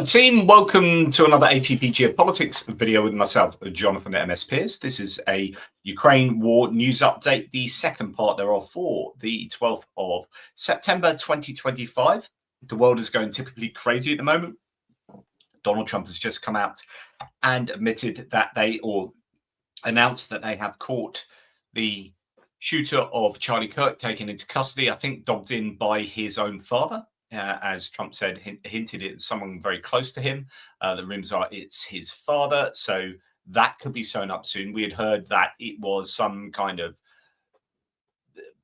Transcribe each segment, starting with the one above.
Hello team, welcome to another ATP Geopolitics video with myself, Jonathan MS Pearce. This is a Ukraine war news update, the second part thereof for the 12th of September 2025. The world is going typically crazy at the moment. Donald Trump has just come out and admitted that announced that they have caught the shooter of Charlie Kirk, taken into custody, I think dogged in by his own father. As Trump said, hinted at someone very close to him. The rumors are it's his father, so that could be sewn up soon. We had heard that it was some kind of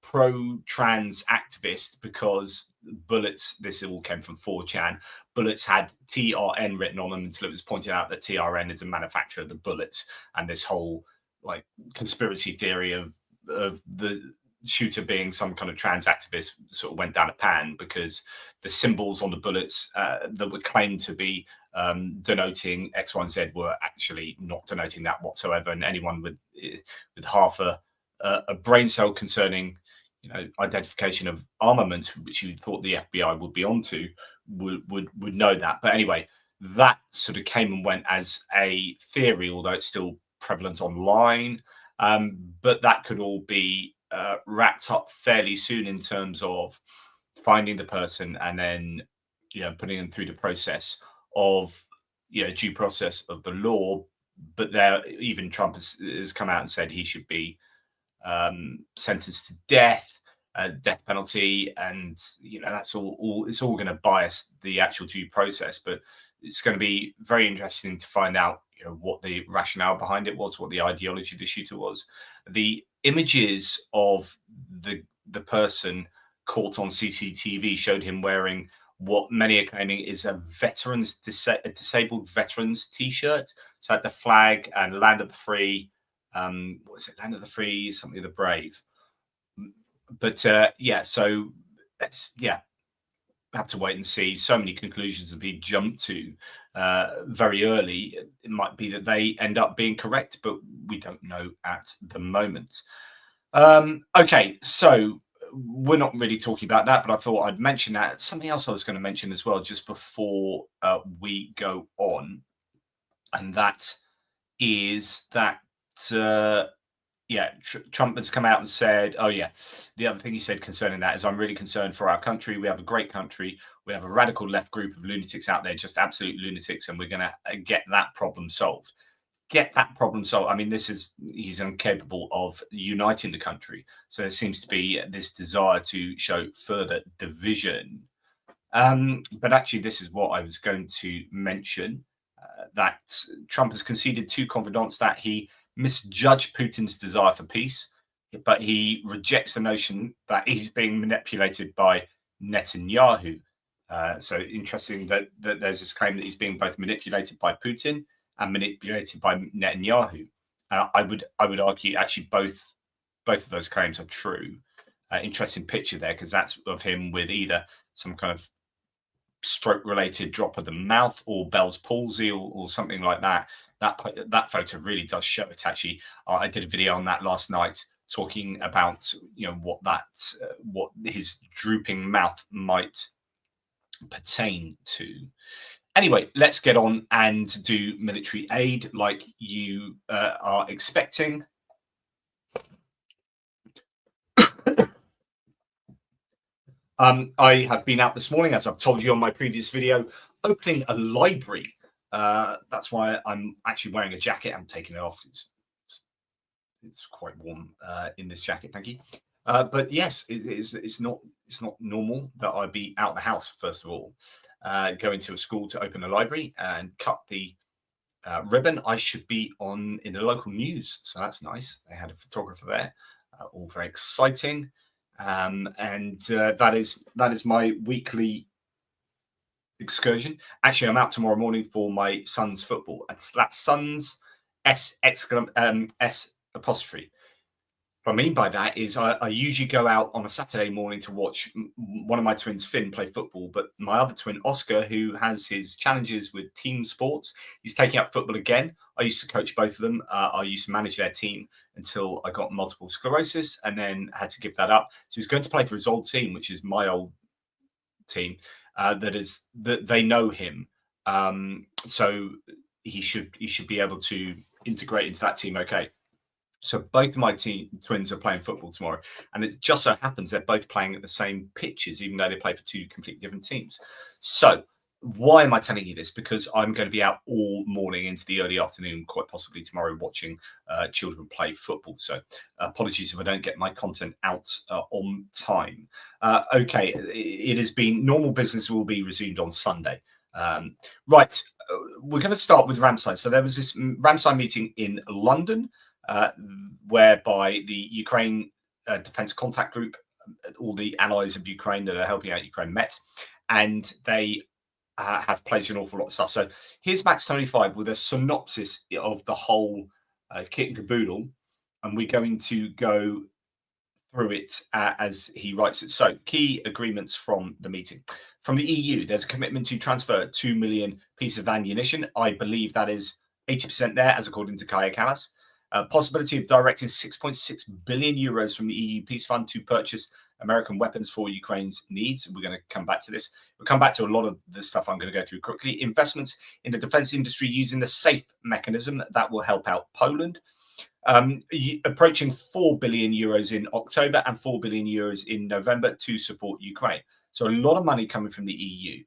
pro-trans activist because bullets, this all came from 4chan, bullets had TRN written on them until it was pointed out that TRN is a manufacturer of the bullets, and this whole like conspiracy theory of the shooter being some kind of trans activist sort of went down a pan because the symbols on the bullets that were claimed to be denoting X, Y, and Z were actually not denoting that whatsoever. And anyone with half a brain cell concerning, identification of armament, which you thought the FBI would be onto, would know that. But anyway, that sort of came and went as a theory, although it's still prevalent online. But that could all be wrapped up fairly soon in terms of finding the person and then putting them through the process of due process of the law. But there, even Trump has come out and said he should be sentenced to death penalty, and that's all it's all going to bias the actual due process. But it's going to be very interesting to find out what the rationale behind it was, what the ideology of the shooter was. The images of the person caught on CCTV showed him wearing what many are claiming is a disabled veterans t-shirt. So had the flag and Land of the Free, what is it? Land of the Free, something of the Brave. But so it's have to wait and see. So many conclusions have been jumped to very early. It might be that they end up being correct, but we don't know at the moment. Okay, so we're not really talking about that, but I thought I'd mention that. Something else I was going to mention as well just before we go on, and that is that Trump has come out and said, the other thing he said concerning that is, I'm really concerned for our country. We have a great country. We have a radical left group of lunatics out there, just absolute lunatics, and we're going to get that problem solved. Get that problem solved. I mean, he's incapable of uniting the country. So there seems to be this desire to show further division. But actually, this is what I was going to mention, that Trump has conceded to confidants that he misjudged Putin's desire for peace, but he rejects the notion that he's being manipulated by Netanyahu. So interesting that there's this claim that he's being both manipulated by Putin and manipulated by Netanyahu. I would argue actually both of those claims are true. Interesting picture there, because that's of him with either some kind of stroke-related drop of the mouth or Bell's palsy or something like that. That photo really does show it. Actually, I did a video on that last night, talking about what his drooping mouth might pertain to. Anyway, let's get on and do military aid like you are expecting. I have been out this morning, as I've told you on my previous video, opening a library. That's why I'm actually wearing a jacket. I'm taking it off. It's quite warm in this jacket. Thank you. But yes, it's not normal that I be out the house. First of all, going to a school to open a library and cut the ribbon. I should be in the local news, so that's nice. They had a photographer there. All very exciting. And that is my weekly excursion. Actually, I'm out tomorrow morning for my son's football. That's son's S apostrophe. What I mean by that is I usually go out on a Saturday morning to watch one of my twins, Finn, play football. But my other twin, Oscar, who has his challenges with team sports, he's taking up football again. I used to coach both of them. I used to manage their team until I got multiple sclerosis and then had to give that up. So he's going to play for his old team, which is my old team. That they know him. So he should be able to integrate into that team. Okay. So both of my twins are playing football tomorrow, and it just so happens they're both playing at the same pitches, even though they play for two completely different teams. So why am I telling you this? Because I'm going to be out all morning into the early afternoon, quite possibly tomorrow, watching children play football. So apologies if I don't get my content out on time. Okay, it has been normal business will be resumed on Sunday. Right, we're going to start with Ramstein. So there was this Ramstein meeting in London, whereby the Ukraine Defence Contact Group, all the allies of Ukraine that are helping out Ukraine, met, and they have pledged an awful lot of stuff. So here's Max 25 with a synopsis of the whole kit and caboodle, and we're going to go through it as he writes it. So key agreements from the meeting. From the EU, there's a commitment to transfer 2 million pieces of ammunition. I believe that is 80% there, as according to Kaya Kallas. Possibility of directing 6.6 billion euros from the EU Peace Fund to purchase American weapons for Ukraine's needs. We're going to come back to this. We'll come back to a lot of the stuff I'm going to go through quickly. Investments in the defense industry using the SAFE mechanism that will help out Poland. Approaching 4 billion euros in October and 4 billion euros in November to support Ukraine. So a lot of money coming from the EU.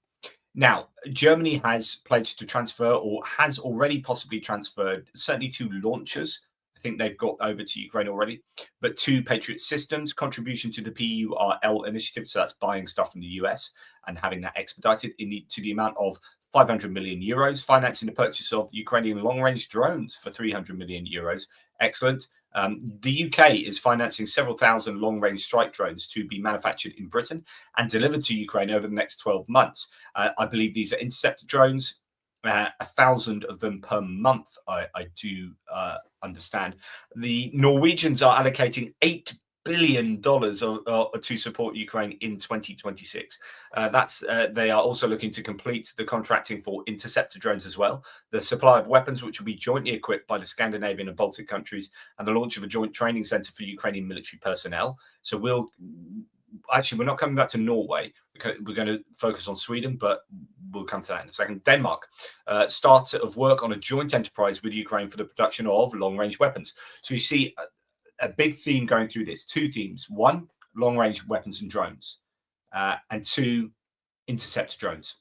Now, Germany has pledged to transfer, or has already possibly transferred, certainly 2 launchers. I think they've got over to Ukraine already, but 2 Patriot systems, contribution to the PURL initiative. So that's buying stuff from the US and having that expedited to the amount of 500 million euros, financing the purchase of Ukrainian long-range drones for 300 million euros. Excellent. The UK is financing several thousand long-range strike drones to be manufactured in Britain and delivered to Ukraine over the next 12 months. I believe these are interceptor drones. 1,000 of them per month, I do understand. The Norwegians are allocating $8 billion to support Ukraine in 2026. They are also looking to complete the contracting for interceptor drones as well, the supply of weapons which will be jointly equipped by the Scandinavian and Baltic countries, and the launch of a joint training center for Ukrainian military personnel. So we're not coming back to Norway. We're going to focus on Sweden, but we'll come to that in a second. Denmark, start of work on a joint enterprise with Ukraine for the production of long-range weapons. So you see a big theme going through this. 2 themes. 1, long-range weapons and drones, and 2, interceptor drones.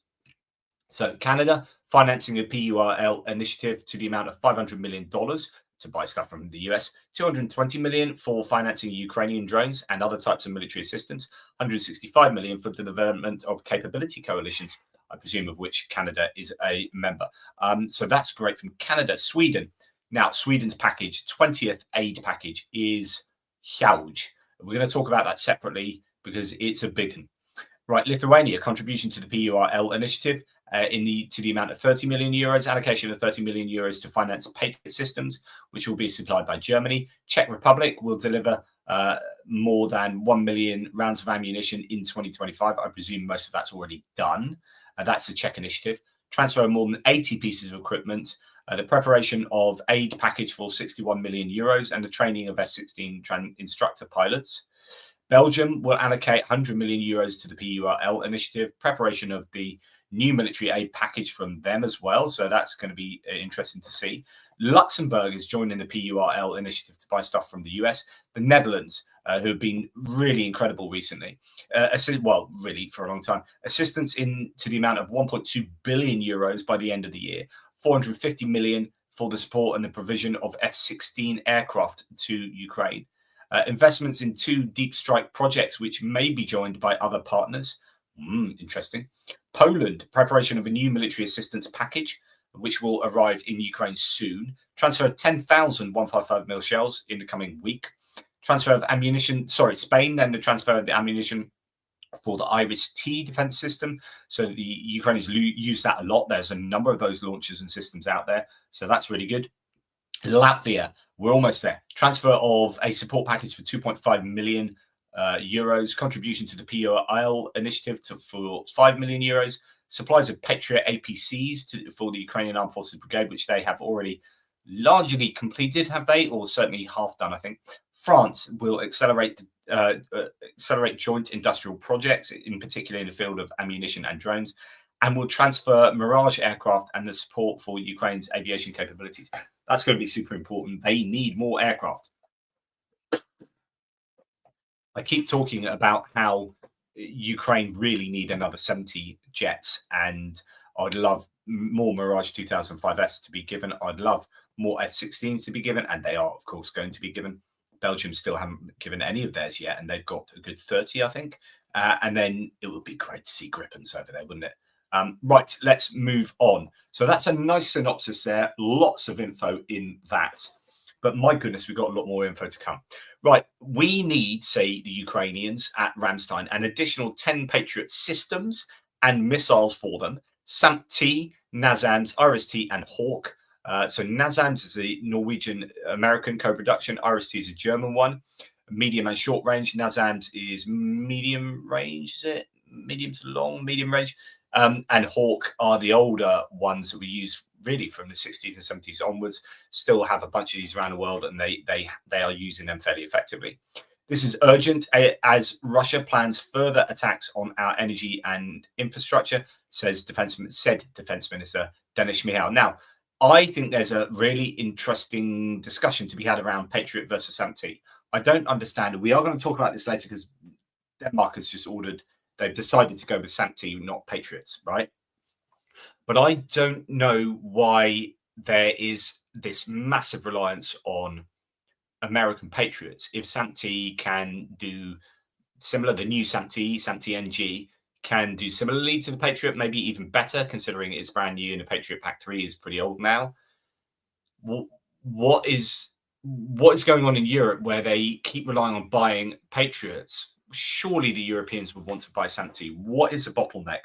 So Canada financing a PURL initiative to the amount of $500 million to buy stuff from the US, 220 million for financing Ukrainian drones and other types of military assistance, 165 million for the development of capability coalitions, I presume of which Canada is a member. So that's great from Canada. Sweden. Now, Sweden's package, 20th aid package, is huge. We're going to talk about that separately because it's a big one. Right, Lithuania, contribution to the PURL initiative to the amount of 30 million euros, allocation of 30 million euros to finance Patriot systems, which will be supplied by Germany. Czech Republic will deliver more than 1 million rounds of ammunition in 2025. I presume most of that's already done. That's a Czech initiative. Transfer of more than 80 pieces of equipment, the preparation of aid package for 61 million euros, and the training of F-16 instructor pilots. Belgium will allocate 100 million euros to the PURL initiative, preparation of the new military aid package from them as well. So that's going to be interesting to see. Luxembourg is joining the PURL initiative to buy stuff from the US. The Netherlands, who have been really incredible recently, really for a long time, assistance to the amount of 1.2 billion euros by the end of the year, 450 million for the support and the provision of F-16 aircraft to Ukraine. Investments in 2 deep strike projects, which may be joined by other partners. Interesting. Poland, preparation of a new military assistance package, which will arrive in Ukraine soon. Transfer of 10,000 155mm shells in the coming week. Transfer of ammunition, Spain, then the transfer of the ammunition for the IRIS-T defense system. So the Ukrainians use that a lot. There's a number of those launchers and systems out there. So that's really good. Latvia, we're almost there. Transfer of a support package for 2.5 million euros, contribution to the PURL initiative for 5 million euros, supplies of Patriot APCs for the Ukrainian Armed Forces Brigade, which they have already largely completed, have they? Or certainly half done, I think. France will accelerate joint industrial projects, in particular in the field of ammunition and drones. and will transfer Mirage aircraft and the support for Ukraine's aviation capabilities. That's going to be super important. They need more aircraft. I keep talking about how Ukraine really need another 70 jets, and I'd love more Mirage 2005S to be given. I'd love more F-16s to be given, and they are, of course, going to be given. Belgium still haven't given any of theirs yet, and they've got a good 30, I think. And then it would be great to see Gripens over there, wouldn't it? Right, let's move on. So that's a nice synopsis there. Lots of info in that. But my goodness, we've got a lot more info to come. Right, we need, say, the Ukrainians at Ramstein, an additional 10 Patriot systems and missiles for them. SAMP-T, NASAMS, RST, and Hawk. So NASAMS is a Norwegian-American co-production. RST is a German one. Medium and short range. NASAMS is medium range, is it? Medium to long, medium range. And Hawk are the older ones that we use really from the 60s and 70s onwards. Still have a bunch of these around the world, and they are using them fairly effectively. This is urgent as Russia plans further attacks on our energy and infrastructure, said Defense Minister Denis Shmyhal. Now, I think there's a really interesting discussion to be had around Patriot versus SAMP-T. I don't understand it. We are going to talk about this later because Denmark has just ordered, they've decided to go with SAMP-T, not Patriots, right? But I don't know why there is this massive reliance on American Patriots. If SAMP-T can do similar, the new SAMP-T, SAMP-T-NG, can do similarly to the Patriot, maybe even better, considering it's brand new and the Patriot Pack 3 is pretty old now. What is going on in Europe where they keep relying on buying Patriots? Surely the Europeans would want to buy SAMP-T. What is the bottleneck?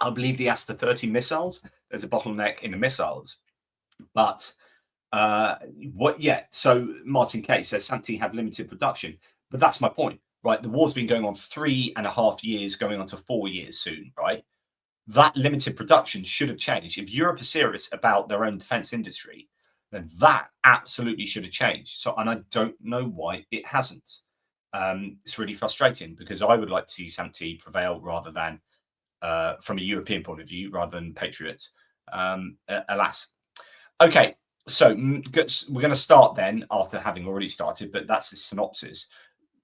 I believe the Aster 30 missiles, there's a bottleneck in the missiles. But so Martin K says SAMP-T have limited production. But that's my point, right? The war's been going on 3.5 years, going on to 4 years soon, right? That limited production should have changed. If Europe is serious about their own defense industry, then that absolutely should have changed. So, and I don't know why it hasn't. It's really frustrating because I would like to see SAMP-T prevail rather than, from a European point of view, rather than Patriots. Alas. Okay, so we're going to start then after having already started, but that's the synopsis.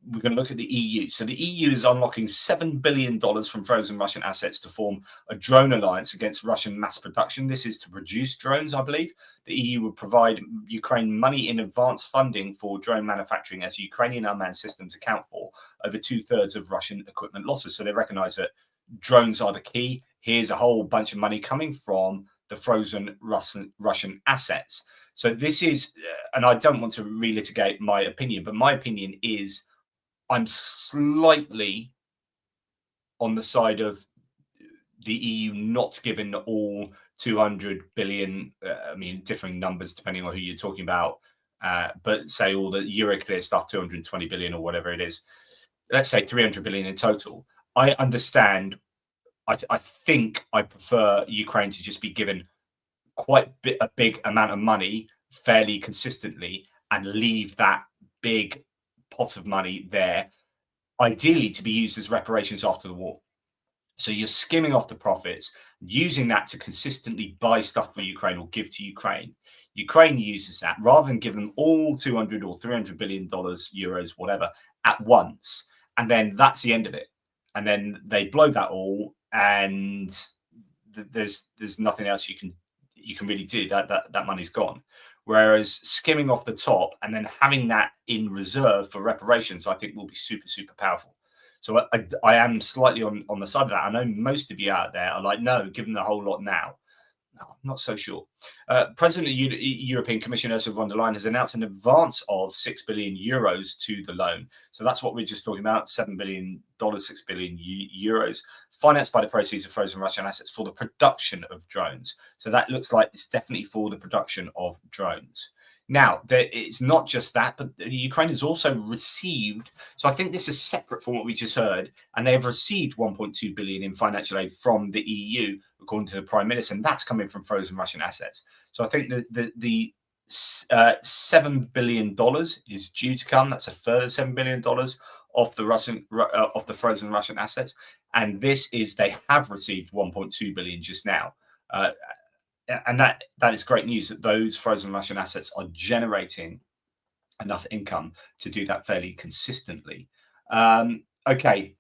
We're going to look at the EU. So the EU is unlocking $7 billion from frozen Russian assets to form a drone alliance against Russian mass production. This is to produce drones, I believe. The EU will provide Ukraine money in advance funding for drone manufacturing, as Ukrainian unmanned systems account for over 2/3 of Russian equipment losses. So they recognize that drones are the key. Here's a whole bunch of money coming from the frozen Russian assets. So this is, and I don't want to relitigate my opinion, but my opinion is I'm slightly on the side of the EU not giving all 200 billion, I mean, differing numbers depending on who you're talking about, but say all the Euroclear stuff, 220 billion or whatever it is, let's say 300 billion in total. I understand. I think I prefer Ukraine to just be given quite a big amount of money fairly consistently and leave that big pot of money there, ideally to be used as reparations after the war. So you're skimming off the profits, using that to consistently buy stuff for Ukraine or give to Ukraine. Ukraine uses that rather than give them all 200 or 300 billion dollars, euros, whatever, at once, and then that's the end of it. And then they blow that all, and there's nothing else you can really do. That money's gone. Whereas skimming off the top and then having that in reserve for reparations, I think will be super, super powerful. So I am slightly on the side of that. I know most of you out there are like, no, give them the whole lot now. No, I'm not so sure. President of European Commission Ursula von der Leyen has announced an advance of 6 billion euros to the loan. So that's what we're just talking about, $7 billion, 6 billion euros, financed by the proceeds of frozen Russian assets for the production of drones. So that looks like it's definitely for the production of drones. Now, it's not just that, but Ukraine has also received, so I think this is separate from what we just heard, and they have received 1.2 billion in financial aid from the EU, according to the Prime Minister, and that's coming from frozen Russian assets. So I think the $7 billion is due to come. That's a further $7 billion of the frozen Russian assets, and this is they have received 1.2 billion just now, and that is great news that those frozen Russian assets are generating enough income to do that fairly consistently. Okay.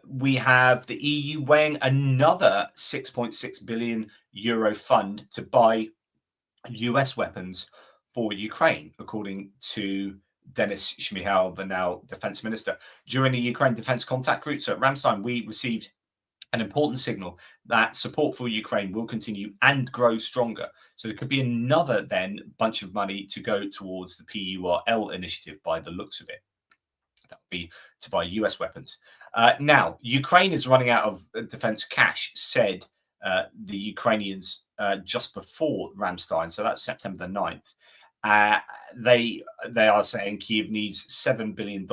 We have the EU weighing another 6.6 billion euro fund to buy US weapons for Ukraine, according to Denis Shmyhal, the now defense minister. During the Ukraine Defense Contact Group, so at Ramstein, we received an important signal that support for Ukraine will continue and grow stronger. So there could be another then bunch of money to go towards the PURL initiative by the looks of it. That would be to buy US weapons. Now, Ukraine is running out of defense cash, said the Ukrainians just before Ramstein. So that's September the 9th. They are saying Kyiv needs $7 billion.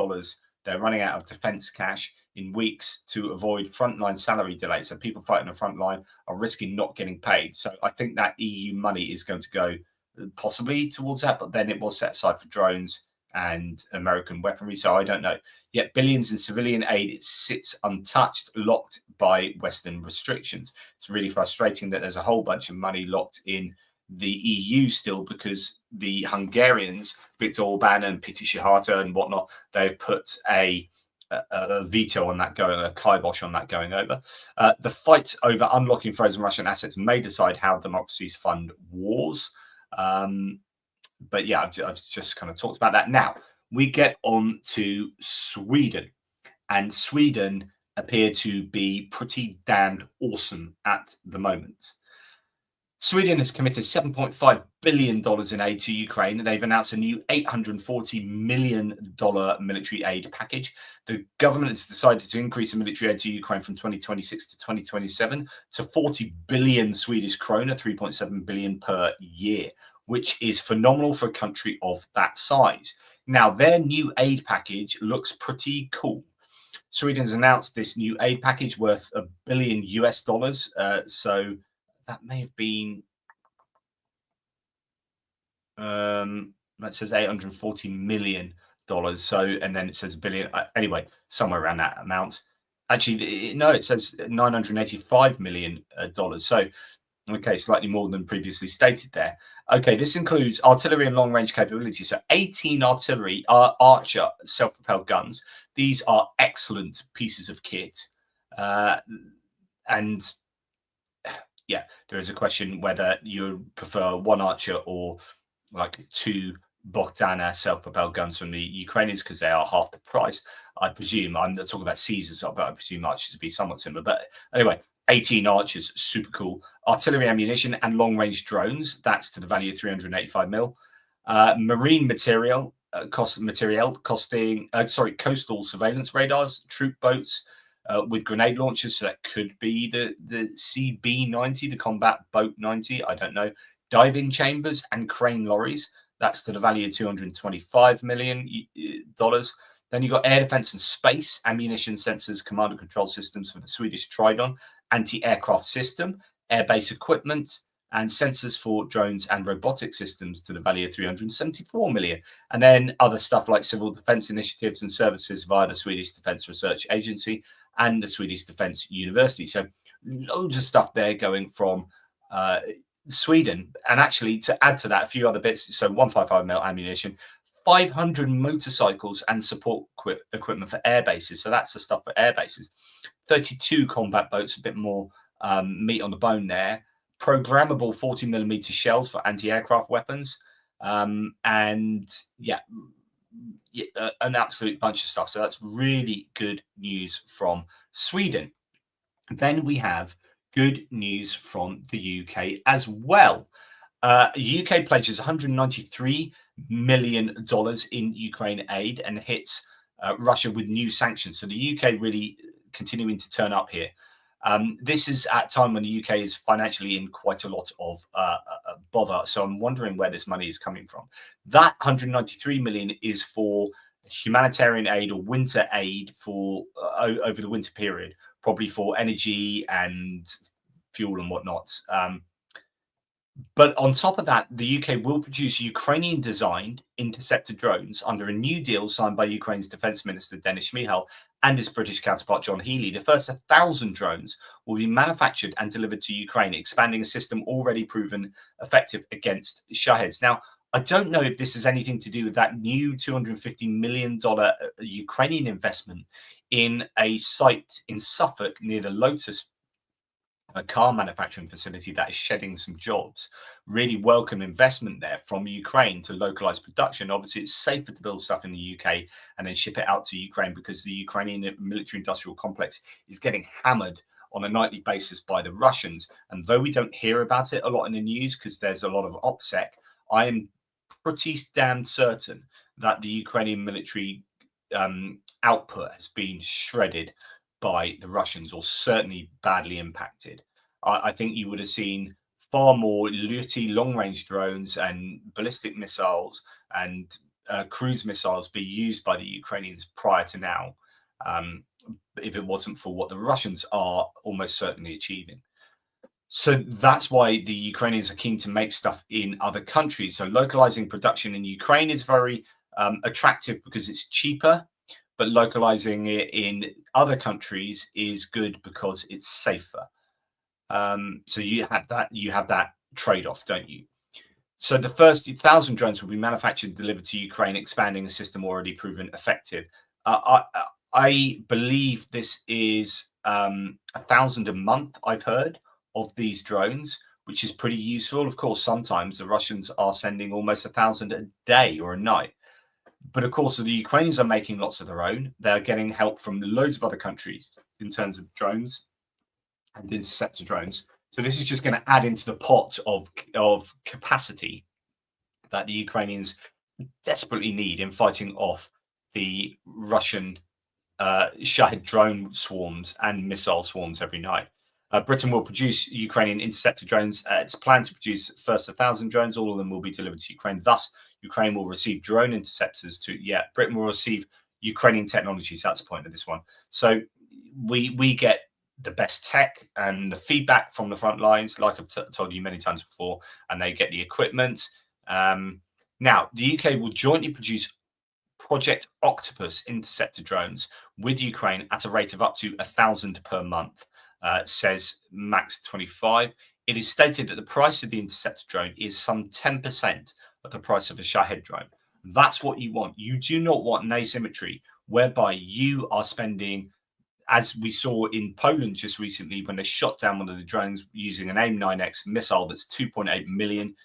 They're running out of defense cash in weeks to avoid frontline salary delays. So people fighting the front line are risking not getting paid. So I think that EU money is going to go possibly towards that, but then it was set aside for drones and American weaponry. So I don't know. Yet billions in civilian aid sits untouched, locked by Western restrictions. It's really frustrating that there's a whole bunch of money locked in the EU still, because the Hungarians, Viktor Orban and Péter Szijjártó and whatnot, they've put a veto on that going, a kibosh on that going over. The fight over unlocking frozen Russian assets may decide how democracies fund wars. But yeah, I've just kind of talked about that. Now we get on to Sweden, and Sweden appear to be pretty damned awesome at the moment. Sweden has committed $7.5 billion in aid to Ukraine. They've announced a new $840 million military aid package. The government has decided to increase the military aid to Ukraine from 2026 to 2027 to 40 billion Swedish krona, 3.7 billion per year, which is phenomenal for a country of that size. Now, their new aid package looks pretty cool. Sweden's announced this new aid package worth $1 billion US. So that may have been, that says $840 million. So, and then it says billion, anyway, somewhere around that amount. Actually, no, it says $985 million. So, okay, slightly more than previously stated there. Okay, this includes artillery and long-range capability. So 18 artillery, Archer self-propelled guns. These are excellent pieces of kit. And yeah, there is a question whether you prefer one Archer or like two Bogdana self-propelled guns from the Ukrainians, because they are half the price. I presume, I'm not talking about Caesars, but I presume Archers would be somewhat similar. But anyway, 18 Archers, super cool. Artillery ammunition and long-range drones, that's to the value of 385 mil. Marine material, costing coastal surveillance radars, troop boats with grenade launchers. So that could be the CB-90, the Combat Boat 90. I don't know. Diving chambers and crane lorries. That's to the value of $225 million. Then you've got air defense and space, ammunition sensors, command and control systems for the Swedish Tridon, anti-aircraft system, airbase equipment, and sensors for drones and robotic systems to the value of 374 million. And then other stuff like civil defense initiatives and services via the Swedish Defense Research Agency and the Swedish Defense University. So loads of stuff there going from Sweden. And actually, to add to that, a few other bits. So 155 mil ammunition, 500 motorcycles and support equipment for air bases. So that's the stuff for air bases. 32 combat boats, a bit more meat on the bone there. Programmable 40mm shells for anti-aircraft weapons. And yeah, an absolute bunch of stuff. So that's really good news from Sweden. Then we have good news from the UK as well. UK pledges $193 million in Ukraine aid and hits Russia with new sanctions. So the UK really continuing to turn up here. This is at a time when the UK is financially in quite a lot of bother. So I'm wondering where this money is coming from. That 193 million is for humanitarian aid or winter aid for over the winter period, probably for energy and fuel and whatnot. But on top of that, the UK will produce Ukrainian-designed interceptor drones under a new deal signed by Ukraine's Defence Minister Denis Shmyhal and his British counterpart John Healey. The first 1,000 drones will be manufactured and delivered to Ukraine, expanding a system already proven effective against Shaheds. Now, I don't know if this has anything to do with that new $250 million Ukrainian investment in a site in Suffolk near the Lotus, a car manufacturing facility that is shedding some jobs. Really welcome investment there from Ukraine to localize production. Obviously, it's safer to build stuff in the UK and then ship it out to Ukraine because the Ukrainian military industrial complex is getting hammered on a nightly basis by the Russians. And though we don't hear about it a lot in the news because there's a lot of OPSEC, I am pretty damn certain that the Ukrainian military output has been shredded by the Russians, or certainly badly impacted. I think you would have seen far more Luti long-range drones and ballistic missiles and cruise missiles be used by the Ukrainians prior to now, if it wasn't for what the Russians are almost certainly achieving. So that's why the Ukrainians are keen to make stuff in other countries. So localizing production in Ukraine is very attractive because it's cheaper, but localizing it in other countries is good because it's safer. So you have that trade-off, don't you? So the first 1,000 drones will be manufactured and delivered to Ukraine, expanding a system already proven effective. I believe this is 1,000 a month, I've heard, of these drones, which is pretty useful. Of course, sometimes the Russians are sending almost 1,000 a day or a night. But of course, the Ukrainians are making lots of their own. They're getting help from loads of other countries in terms of drones and interceptor drones. So this is just going to add into the pot of capacity that the Ukrainians desperately need in fighting off the Russian Shahed drone swarms and missile swarms every night. Britain will produce Ukrainian interceptor drones. It's planned to produce first 1,000 drones. All of them will be delivered to Ukraine. Thus, Ukraine will receive drone interceptors Britain will receive Ukrainian technologies. That's the point of this one. So we get the best tech and the feedback from the front lines, like I've told you many times before, and they get the equipment. Now, the UK will jointly produce Project Octopus interceptor drones with Ukraine at a rate of up to 1,000 per month, says Max 25. It is stated that the price of the interceptor drone is some 10% of the price of a Shahed drone. That's what you want. You do not want an asymmetry whereby you are spending, as we saw in Poland just recently when they shot down one of the drones using an AIM-9X missile that's $2.8 million,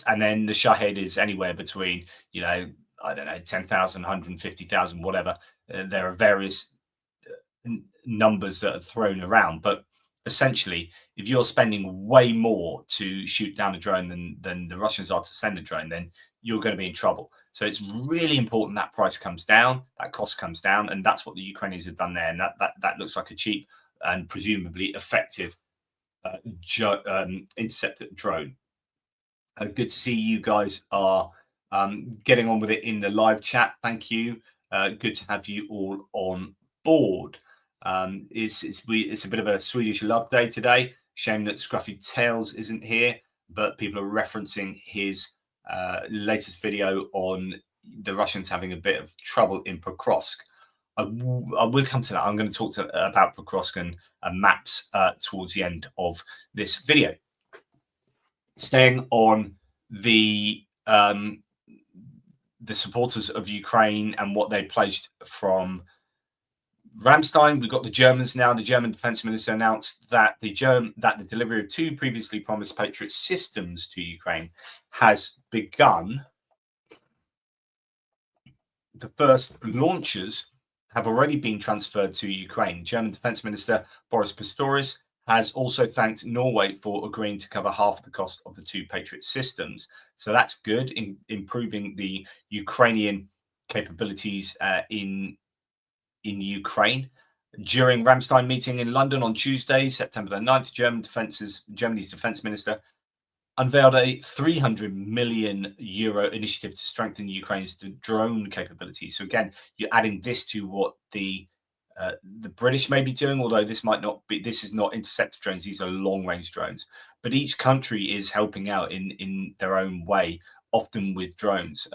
and then the Shahed is anywhere between, I don't know, 10,000, 150,000, whatever. There are various numbers that are thrown around, but essentially, if you're spending way more to shoot down a drone than the Russians are to send a drone, then you're going to be in trouble. So it's really important that price comes down, that cost comes down, and that's what the Ukrainians have done there. And that looks like a cheap and presumably effective interceptor drone. Good to see you guys are getting on with it in the live chat. Thank you. Good to have you all on board. It's a bit of a Swedish love day today. Shame that Scruffy Tails isn't here, but people are referencing his latest video on the Russians having a bit of trouble in Pokrovsk. I will come to that. I'm going to talk about Pokrovsk and maps towards the end of this video. Staying on the supporters of Ukraine and what they pledged from Ramstein, we've got the Germans now. The German defense minister announced that the delivery of 2 previously promised Patriot systems to Ukraine has begun. The first launchers have already been transferred to Ukraine. German defense minister Boris Pistorius has also thanked Norway for agreeing to cover half of the cost of the 2 Patriot systems. So that's good in improving the Ukrainian capabilities in Ukraine. During Ramstein meeting in London on Tuesday, September the 9th, Germany's defense minister unveiled a €300 million initiative to strengthen Ukraine's drone capabilities. So again, you're adding this to what the the British may be doing, although this might not be. This is not interceptor drones; these are long-range drones. But each country is helping out in their own way, often with drones.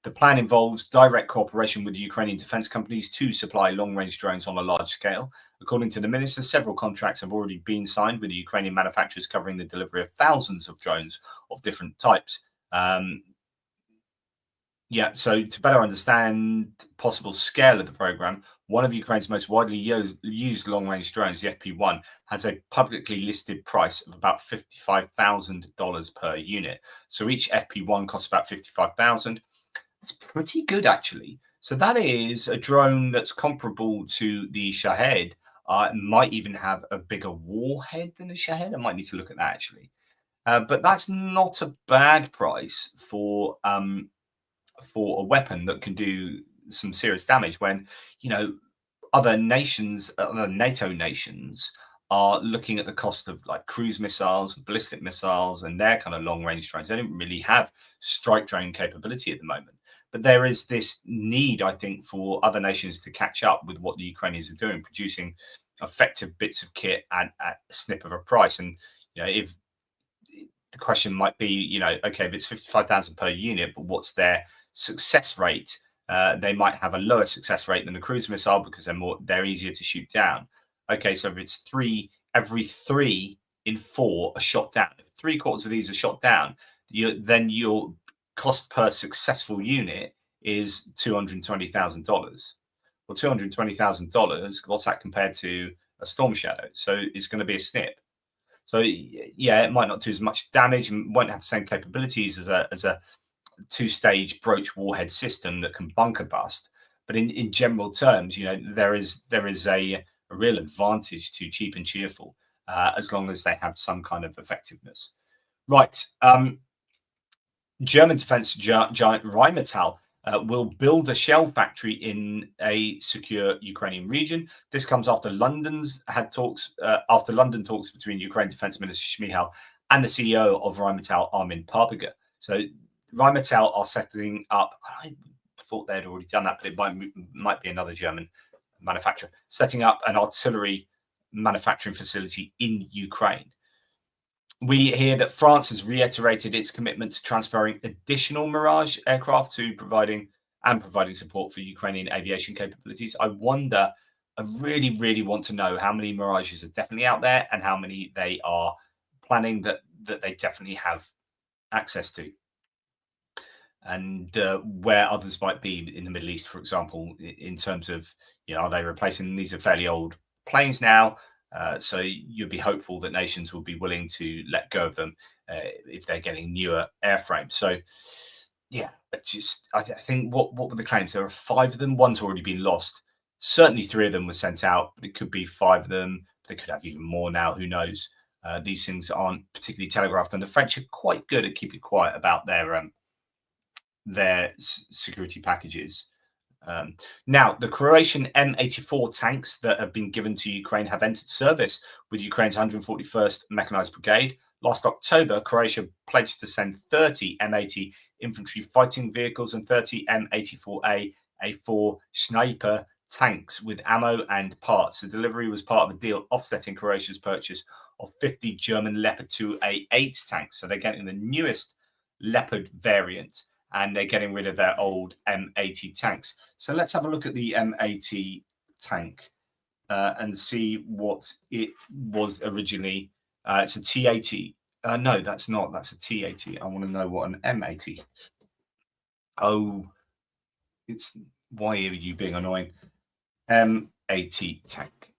The plan involves direct cooperation with the Ukrainian defense companies to supply long-range drones on a large scale. According to the minister, several contracts have already been signed with the Ukrainian manufacturers covering the delivery of thousands of drones of different types. Yeah, so to better understand possible scale of the program, one of Ukraine's most widely used long-range drones, the FP1, has a publicly listed price of about $55,000 per unit. So each FP1 costs about $55,000. It's pretty good, actually. So that is a drone that's comparable to the Shahed. It might even have a bigger warhead than the Shahed. I might need to look at that, actually. But that's not a bad price for a weapon that can do some serious damage when, other nations, other NATO nations are looking at the cost of like cruise missiles, ballistic missiles, and their kind of long range drones. They don't really have strike drone capability at the moment. But there is this need, I think, for other nations to catch up with what the Ukrainians are doing, producing effective bits of kit at a snip of a price. And, if the question might be, okay, if it's 55,000 per unit, but what's their success rate? They might have a lower success rate than a cruise missile because they're easier to shoot down. Okay, so if it's every 3 in 4 are shot down, if 3/4 of these are shot down, then your cost per successful unit is $220,000. Well, $220,000, what's that compared to a Storm Shadow? So it's going to be a snip. So yeah, it might not do as much damage and won't have the same capabilities as a 2-stage broach warhead system that can bunker bust. But in general terms, there is a real advantage to cheap and cheerful as long as they have some kind of effectiveness. Right. German defense giant Rheinmetall will build a shell factory in a secure Ukrainian region. This comes after London talks between Ukraine Defense Minister Shmyhal and the CEO of Rheinmetall, Armin Parbiger. So Rheinmetall are setting up. I thought they had already done that, but it might be another German manufacturer setting up an artillery manufacturing facility in Ukraine. We hear that France has reiterated its commitment to transferring additional Mirage aircraft to providing support for Ukrainian aviation capabilities. I really, really want to know how many Mirages are definitely out there and how many they are planning that they definitely have access to. And where others might be in the Middle East, for example, in terms of, are they replacing? These are fairly old planes now. So you'd be hopeful that nations will be willing to let go of them if they're getting newer airframes. So, yeah, I think what were the claims? There are 5 of them. One's already been lost. Certainly 3 of them were sent out, but it could be 5 of them. They could have even more now. Who knows? These things aren't particularly telegraphed, and the French are quite good at keeping quiet about their security packages. Now, the Croatian M84 tanks that have been given to Ukraine have entered service with Ukraine's 141st Mechanized Brigade. Last October, Croatia pledged to send 30 M80 infantry fighting vehicles and 30 M84A A4 Sniper tanks with ammo and parts. The delivery was part of a deal offsetting Croatia's purchase of 50 German Leopard 2A8 tanks. So they're getting the newest Leopard variant, and they're getting rid of their old M80 tanks. So let's have a look at the M80 tank and see what it was originally. It's a T80. No, that's not. That's a T80. I want to know what an M80. Oh, why are you being annoying? M80 tank.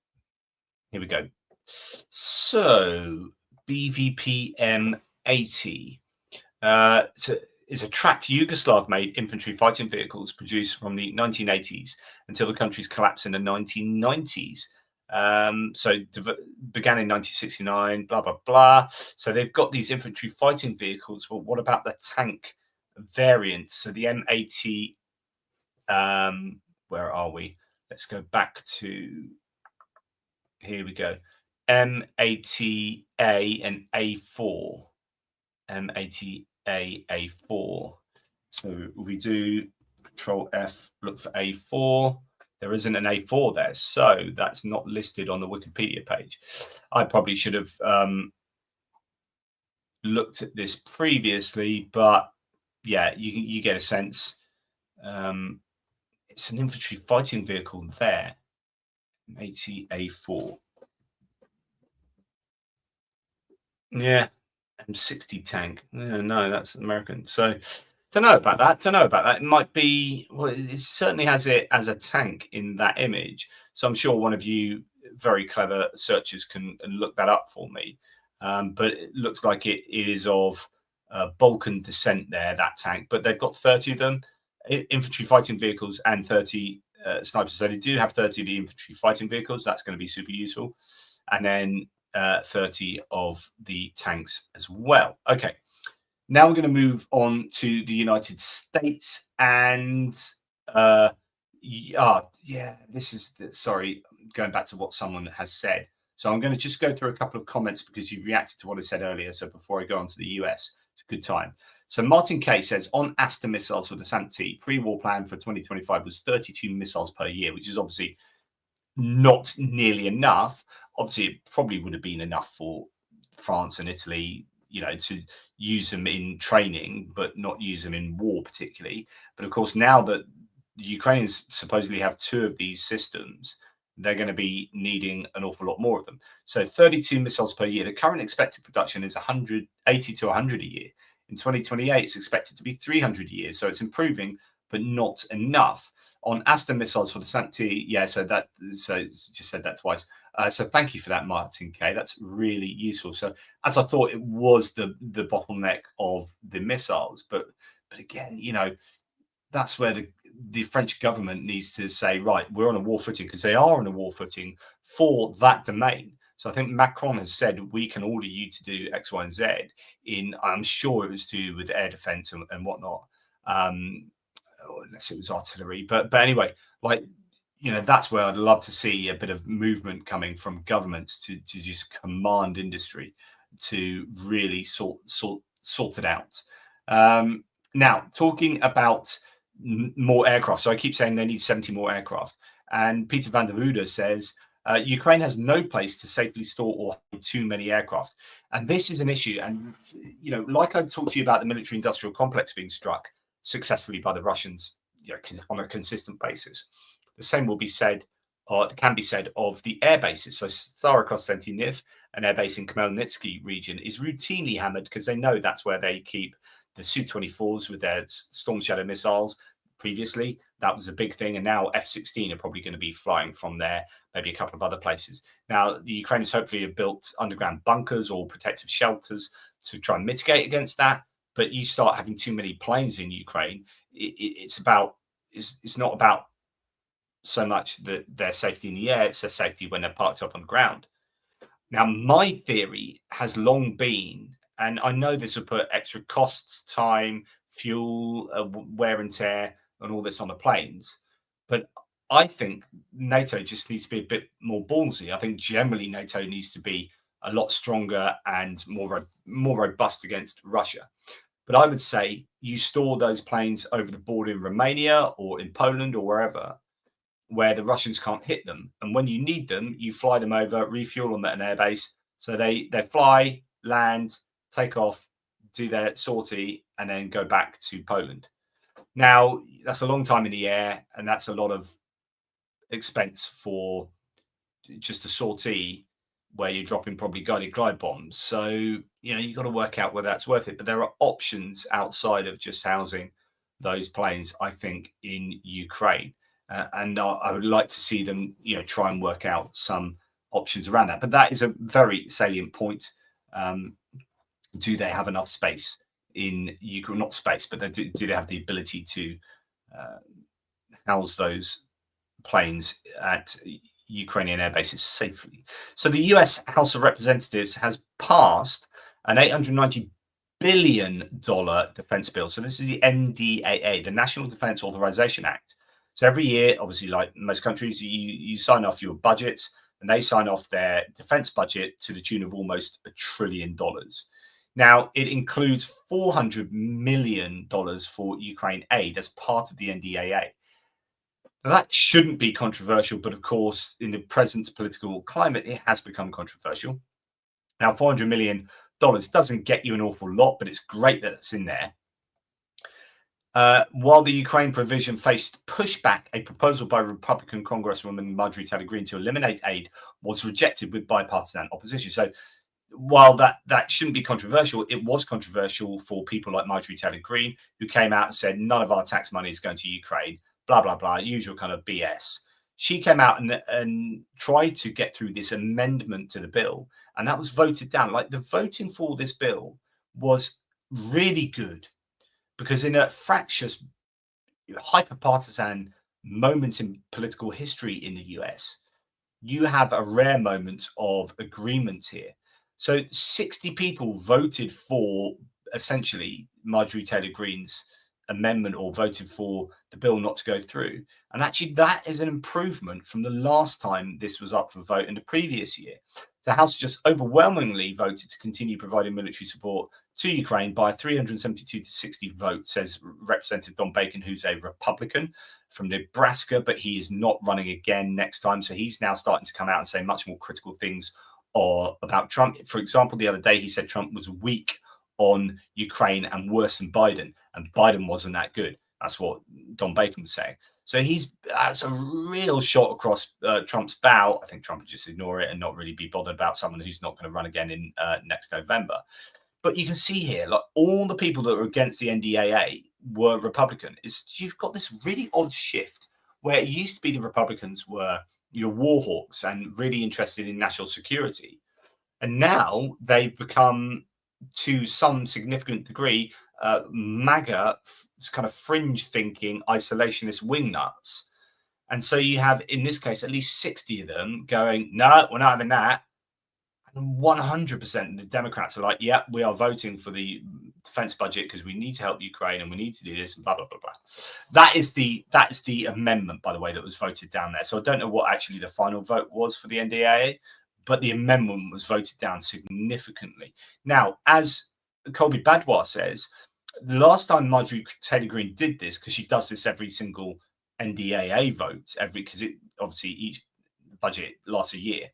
Here we go. So BVP M80. Is a tracked Yugoslav-made infantry fighting vehicles produced from the 1980s until the country's collapse in the 1990s. So began in 1969, blah, blah, blah. So they've got these infantry fighting vehicles. Well, what about the tank variants? So the M80, where are we? Let's go back to, here we go. M80A and A4. M80 A4. So we do Control F, look for A4. there isn't an A4 there, so that's not listed on the Wikipedia page. I probably should have looked at this previously, but yeah, you get a sense. It's an infantry fighting vehicle there, ATA4. Yeah, M60 tank. No, that's American. So don't know about that. It might be. Well, it certainly has it as a tank in that image. So I'm sure one of you very clever searchers can look that up for me. But it looks like it is of Balkan descent there, that tank. But they've got 30 of them, infantry fighting vehicles, and 30 snipers. So they do have 30 of the infantry fighting vehicles. That's going to be super useful. And then 30 of the tanks as well. Okay, now we're going to move on to the United States, and this is sorry, going back to what someone has said. So I'm going to just go through a couple of comments because you reacted to what I said earlier. So before I go on to the US, it's a good time. So Martin K says, on Aster missiles for the SAMP-T, pre-war plan for 2025 was 32 missiles per year, which is obviously not nearly enough. Obviously, it probably would have been enough for France and Italy, to use them in training, but not use them in war particularly. But of course, now that the Ukrainians supposedly have 2 of these systems, they're going to be needing an awful lot more of them. So 32 missiles per year. The current expected production is 180 to 100 a year. In 2028, it's expected to be 300 a year. So it's improving, but not enough. On Aster missiles for the SAMP-T, so just said that twice. So thank you for that, Martin K. That's really useful. So as I thought, it was the bottleneck of the missiles, but again, that's where the French government needs to say, right, we're on a war footing, because they are on a war footing for that domain. So I think Macron has said we can order you to do X, Y, and Z. I'm sure it was to do with air defense and whatnot. Unless it was artillery, but anyway, that's where I'd love to see a bit of movement coming from governments to just command industry to really sort it out. Now, talking about more aircraft. So I keep saying they need 70 more aircraft, and Peter van der Voorde says Ukraine has no place to safely store or hold too many aircraft, and this is an issue. And like I talked to you about the military-industrial complex being struck successfully by the Russians, on a consistent basis. The same will be said, or can be said, of the air bases. So Starokonstantinov, an air base in Khmelnytsky region, is routinely hammered because they know that's where they keep the Su-24s with their Storm Shadow missiles. Previously, that was a big thing, and now F-16 are probably going to be flying from there, maybe a couple of other places. Now, the Ukrainians hopefully have built underground bunkers or protective shelters to try and mitigate against that. But you start having too many planes in Ukraine, it's not about so much their safety in the air, it's their safety when they're parked up on the ground. Now, my theory has long been, and I know this will put extra costs, time, fuel, wear and tear, and all this on the planes, but I think NATO just needs to be a bit more ballsy. I think generally NATO needs to be a lot stronger and more robust against Russia. But I would say you store those planes over the border in Romania or in Poland or wherever, where the Russians can't hit them. And when you need them, you fly them over, refuel them at an airbase. So they fly, land, take off, do their sortie, and then go back to Poland. Now, that's a long time in the air, and that's a lot of expense for just a sortie where you're dropping probably guided glide bombs. So, you've got to work out whether that's worth it. But there are options outside of just housing those planes, I think, in Ukraine. And I would like to see them, try and work out some options around that. But that is a very salient point. Do they have enough space in Ukraine? Not space, but do they have the ability to house those planes at Ukrainian air bases safely? So the US House of Representatives has passed an $890 billion defense bill. So this is the NDAA, the National Defense Authorization Act. So every year, obviously, like most countries, you sign off your budgets, and they sign off their defense budget to the tune of almost $1 trillion. Now, it includes $400 million for Ukraine aid as part of the NDAA. Now, that shouldn't be controversial, but of course, in the present political climate, it has become controversial. Now, $400 million doesn't get you an awful lot, but it's great that it's in there. While the Ukraine provision faced pushback, a proposal by Republican Congresswoman Marjorie Taylor Greene to eliminate aid was rejected with bipartisan opposition. So while that shouldn't be controversial, it was controversial for people like Marjorie Taylor Greene, who came out and said, none of our tax money is going to Ukraine, blah, blah, blah, usual kind of BS. She came out and tried to get through this amendment to the bill, and that was voted down. Like, the voting for this bill was really good, because in a fractious, hyper-partisan moment in political history in the US, you have a rare moment of agreement here. So 60 people voted for, essentially, Marjorie Taylor Greene's amendment, or voted for the bill not to go through. And actually, that is an improvement from the last time this was up for vote in the previous year. The House just overwhelmingly voted to continue providing military support to Ukraine by 372 to 60 votes, says Representative Don Bacon, who's a Republican from Nebraska, but he is not running again next time. So he's now starting to come out and say much more critical things about Trump. For example, the other day, he said Trump was weak on Ukraine and worse than Biden, and Biden wasn't that good. That's what Don Bacon was saying. So that's a real shot across Trump's bow. I think Trump would just ignore it and not really be bothered about someone who's not going to run again in next November. But you can see here, like, all the people that were against the NDAA were Republican. You've got this really odd shift where it used to be the Republicans were your war hawks and really interested in national security. And now they've become, to some significant degree, MAGA, kind of fringe thinking, isolationist wingnuts. And so you have, in this case, at least 60 of them going, no, we're not having that. And 100% the Democrats are like, yeah, we are voting for the defense budget because we need to help Ukraine and we need to do this and blah, blah, blah, blah. That is the amendment, by the way, that was voted down there. So I don't know what actually the final vote was for the NDAA, but the amendment was voted down significantly. Now, as Colby Badwa says, the last time Marjorie Taylor Greene did this, because she does this every single NDAA vote, because obviously each budget lasts a year.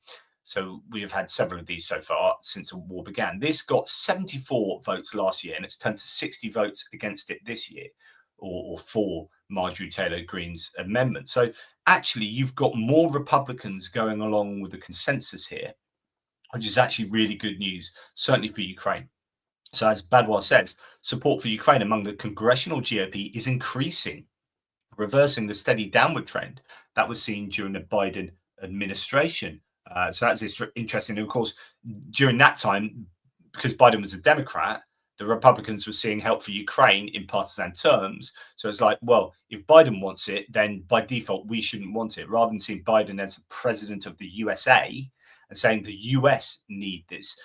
So we have had several of these so far since the war began. This got 74 votes last year, and it's turned to 60 votes against it this year, or for Marjorie Taylor Greene's amendment. So actually, you've got more Republicans going along with the consensus here, which is actually really good news, certainly for Ukraine. So as Badwa says, support for Ukraine among the congressional GOP is increasing, reversing the steady downward trend that was seen during the Biden administration. So that's interesting. And of course, during that time, because Biden was a Democrat, the Republicans were seeing help for Ukraine in partisan terms. So it's like, well, if Biden wants it, then by default, we shouldn't want it. Rather than seeing Biden as the president of the USA and saying the US need this,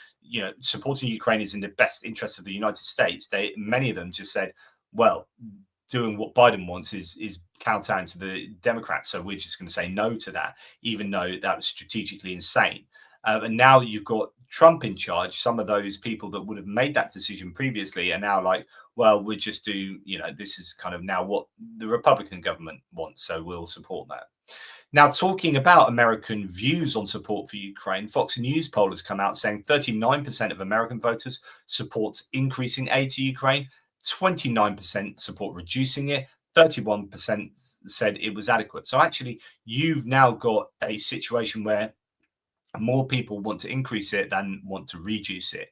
supporting Ukraine is in the best interest of the United States. Many of them just said, well, doing what Biden wants is kowtowing to the Democrats. So we're just going to say no to that, even though that was strategically insane. And now you've got Trump in charge. Some of those people that would have made that decision previously are now like, well, we'll just do, this is kind of now what the Republican government wants. So we'll support that. Now, talking about American views on support for Ukraine, Fox News poll has come out saying 39% of American voters support increasing aid to Ukraine, 29% support reducing it, 31% said it was adequate. So actually, you've now got a situation where more people want to increase it than want to reduce it.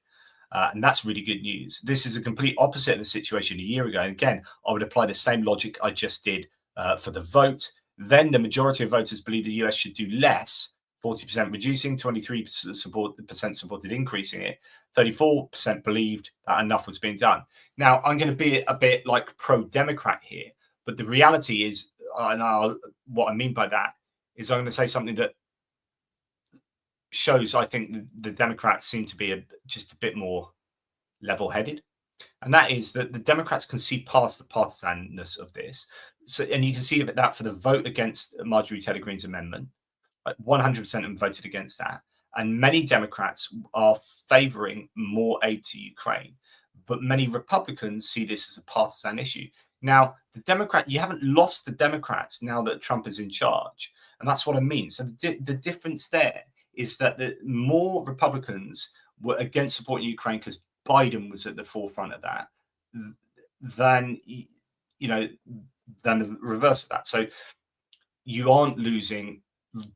And that's really good news. This is a complete opposite of the situation a year ago. And again, I would apply the same logic I just did for the vote. Then the majority of voters believe the US should do less, 40% reducing, 23% supported increasing it, 34% believed that enough was being done. Now, I'm going to be a bit like pro-Democrat here, but the reality is, what I mean by that is I'm going to say something that shows, I think, the Democrats seem to be just a bit more level-headed. And that is that the Democrats can see past the partisanness of this. So, and you can see that for the vote against Marjorie Taylor Greene's amendment, like 100% of them voted against that. And many Democrats are favoring more aid to Ukraine. But many Republicans see this as a partisan issue. Now, you haven't lost the Democrats now that Trump is in charge. And that's what I mean. So the difference there is that the more Republicans were against supporting Ukraine because Biden was at the forefront of that, than the reverse of that. So you aren't losing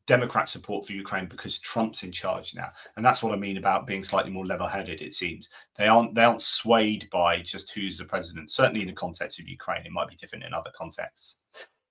Democrat support for Ukraine because Trump's in charge now, and that's what I mean about being slightly more level-headed. It seems they aren't swayed by just who's the president. Certainly in the context of Ukraine, it might be different in other contexts.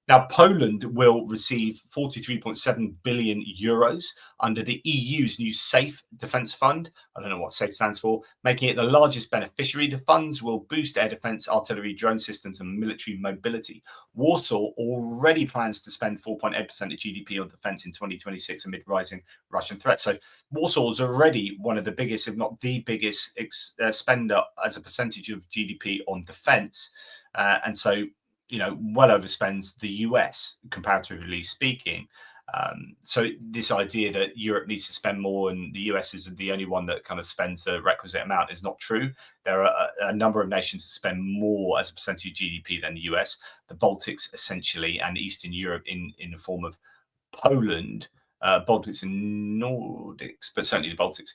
Now, Poland will receive 43.7 billion euros under the EU's new Safe Defence Fund. I don't know what SAFE stands for, making it the largest beneficiary. The funds will boost air defence, artillery, drone systems and military mobility. Warsaw already plans to spend 4.8% of GDP on defence in 2026 amid rising Russian threats. So Warsaw is already one of the biggest, if not the biggest, spender as a percentage of GDP on defence. And so, well overspends the US, comparatively speaking. So this idea that Europe needs to spend more and the US is the only one that kind of spends the requisite amount is not true. There are a number of nations that spend more as a percentage of GDP than the US, the Baltics essentially, and Eastern Europe in the form of Poland, Baltics and Nordics, but certainly the Baltics.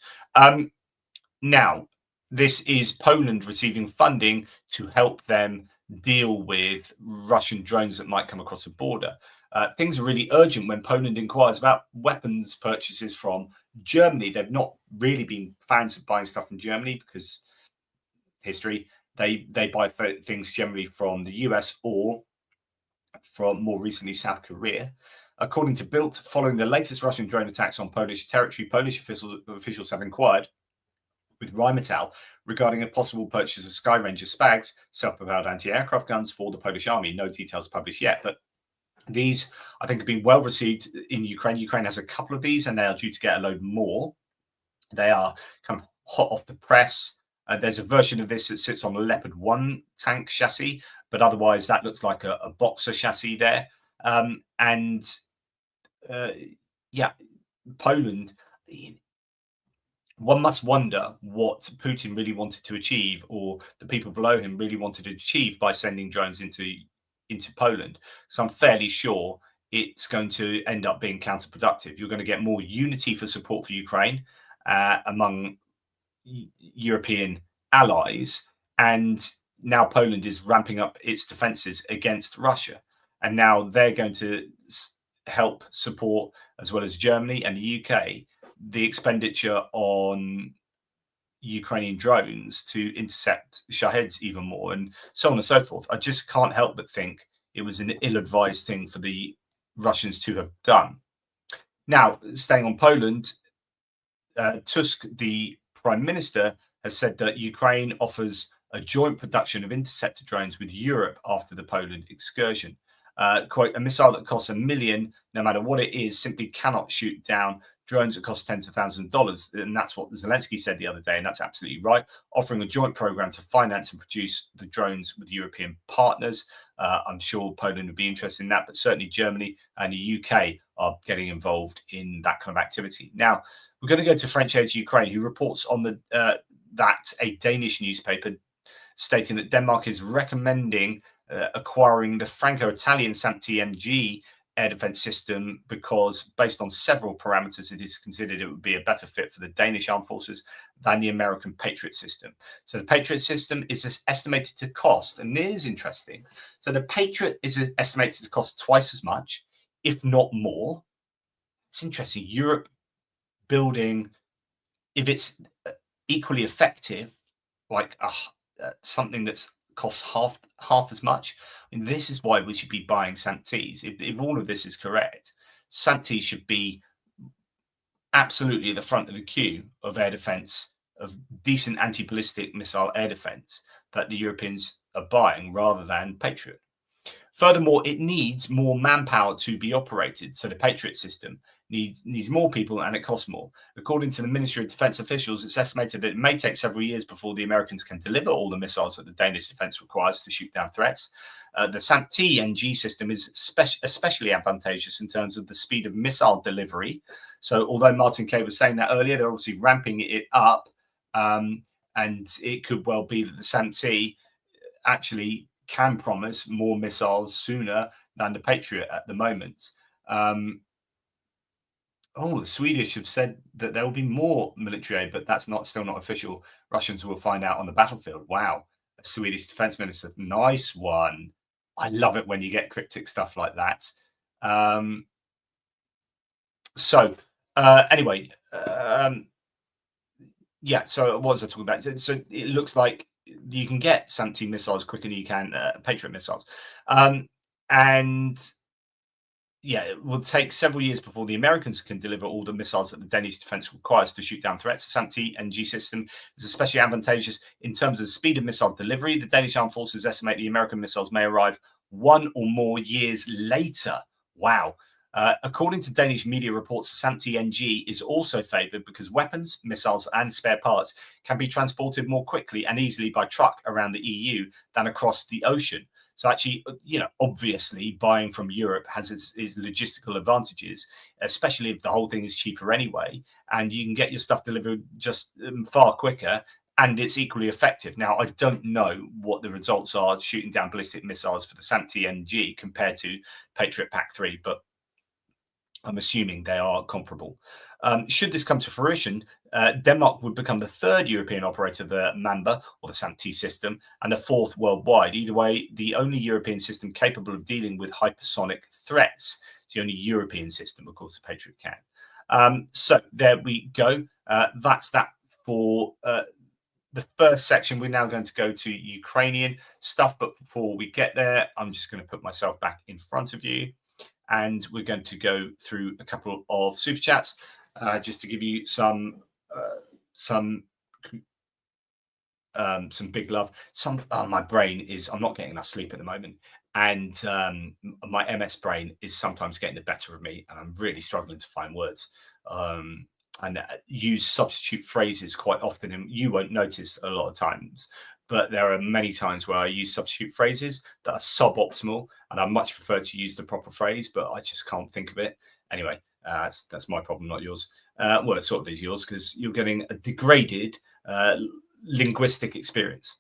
Now, this is Poland receiving funding to help them deal with Russian drones that might come across the border. Things are really urgent when Poland inquires about weapons purchases from Germany. They've not really been fans of buying stuff from Germany because history. They buy things generally from the US or from more recently South Korea. According to Bild, following the latest Russian drone attacks on Polish territory, Polish officials have inquired with Rheinmetall regarding a possible purchase of Skyranger SPAGs, self-propelled anti-aircraft guns for the Polish army. No details published yet, but these, I think, have been well received in Ukraine. Ukraine has a couple of these, and they are due to get a load more. They are kind of hot off the press. There's a version of this that sits on a Leopard 1 tank chassis, but otherwise that looks like a Boxer chassis there. Poland, one must wonder what Putin really wanted to achieve, or the people below him really wanted to achieve by sending drones into Poland. So I'm fairly sure it's going to end up being counterproductive. You're going to get more unity for support for Ukraine among European allies, and now Poland is ramping up its defences against Russia, and now they're going to help support, as well as Germany and the UK, the expenditure on Ukrainian drones to intercept Shaheds even more, and so on and so forth. I just can't help but think it was an ill-advised thing for the Russians to have done. Now, staying on Poland, Tusk, the Prime Minister, has said that Ukraine offers a joint production of interceptor drones with Europe after the Poland excursion. Quote, a missile that costs $1 million, no matter what it is, simply cannot shoot down drones that cost tens of thousands of dollars. And that's what Zelensky said the other day, and that's absolutely right. Offering a joint program to finance and produce the drones with European partners. I'm sure Poland would be interested in that, but certainly Germany and the UK are getting involved in that kind of activity. Now, we're going to go to French Aid to Ukraine, who reports on that a Danish newspaper stating that Denmark is recommending acquiring the Franco-Italian SAMP-TMG air defense system because, based on several parameters, it is considered it would be a better fit for the Danish armed forces than the American Patriot system. So the Patriot system is estimated to cost, and this is interesting. So the Patriot is estimated to cost twice as much, if not more. It's interesting. Europe building, if it's equally effective, like something that's costs half as much. I mean, this is why we should be buying SAMP-Ts. If all of this is correct, SAMP-Ts should be absolutely at the front of the queue of air defense, of decent anti-ballistic missile air defense that the Europeans are buying, rather than Patriot. Furthermore, it needs more manpower to be operated. So the Patriot system needs more people, and it costs more. According to the Ministry of Defense officials, it's estimated that it may take several years before the Americans can deliver all the missiles that the Danish defense requires to shoot down threats. The SAMP-TMG system is especially advantageous in terms of the speed of missile delivery. So although Martin Kay was saying that earlier, they're obviously ramping it up, and it could well be that the SAMP-T actually can promise more missiles sooner than the Patriot at the moment. The Swedish have said that there will be more military aid, but that's still not official. Russians will find out on the battlefield. Wow. A Swedish defense minister. Nice one. I love it when you get cryptic stuff like that. Anyway, yeah, so what was I talking about? So it looks like you can get SAMP-T missiles quicker than you can Patriot missiles. And yeah, it will take several years before the Americans can deliver all the missiles that the Danish defense requires to shoot down threats. The SAMP-T NG system is especially advantageous in terms of the speed of missile delivery. The Danish armed forces estimate the American missiles may arrive 1 or more years later. Wow. According to Danish media reports, the SAMP-T NG is also favoured because weapons, missiles, and spare parts can be transported more quickly and easily by truck around the EU than across the ocean. So actually, obviously buying from Europe has its logistical advantages, especially if the whole thing is cheaper anyway, and you can get your stuff delivered just far quicker, and it's equally effective. Now, I don't know what the results are shooting down ballistic missiles for the SAMP-T NG compared to Patriot PAC-3, but I'm assuming they are comparable. Should this come to fruition, Denmark would become the 3rd European operator of the Mamba, or the SAMP-T system, and the 4th worldwide. Either way, the only European system capable of dealing with hypersonic threats. It's the only European system, of course, the Patriot can. So there we go. That's that for the first section. We're now going to go to Ukrainian stuff. But before we get there, I'm just going to put myself back in front of you. And we're going to go through a couple of super chats just to give you some big love. My brain is, I'm not getting enough sleep at the moment, and my MS brain is sometimes getting the better of me, and I'm really struggling to find words and use substitute phrases quite often, and you won't notice a lot of times. But there are many times where I use substitute phrases that are suboptimal, and I much prefer to use the proper phrase, but I just can't think of it. Anyway, that's my problem, not yours. Well, it sort of is yours because you're getting a degraded linguistic experience.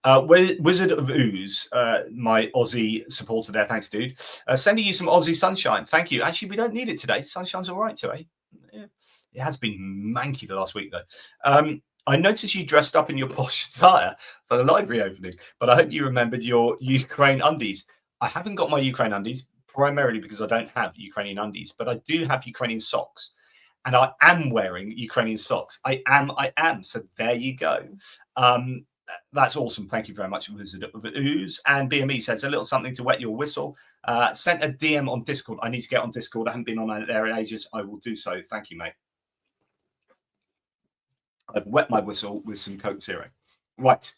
Wizard of Ooze, my Aussie supporter there. Thanks, dude. Sending you some Aussie sunshine. Thank you. Actually, we don't need it today. Sunshine's all right today. Yeah. It has been manky the last week, though. I noticed you dressed up in your posh attire for the library opening, but I hope you remembered your Ukraine undies. I haven't got my Ukraine undies, primarily because I don't have Ukrainian undies, but I do have Ukrainian socks. And I am wearing Ukrainian socks. I am. So there you go. That's awesome. Thank you very much, Wizard of Ooze. And BME says a little something to wet your whistle. Sent a DM on Discord. I need to get on Discord. I haven't been on there in ages. I will do so. Thank you, mate. I've wet my whistle with some Coke Zero. Right.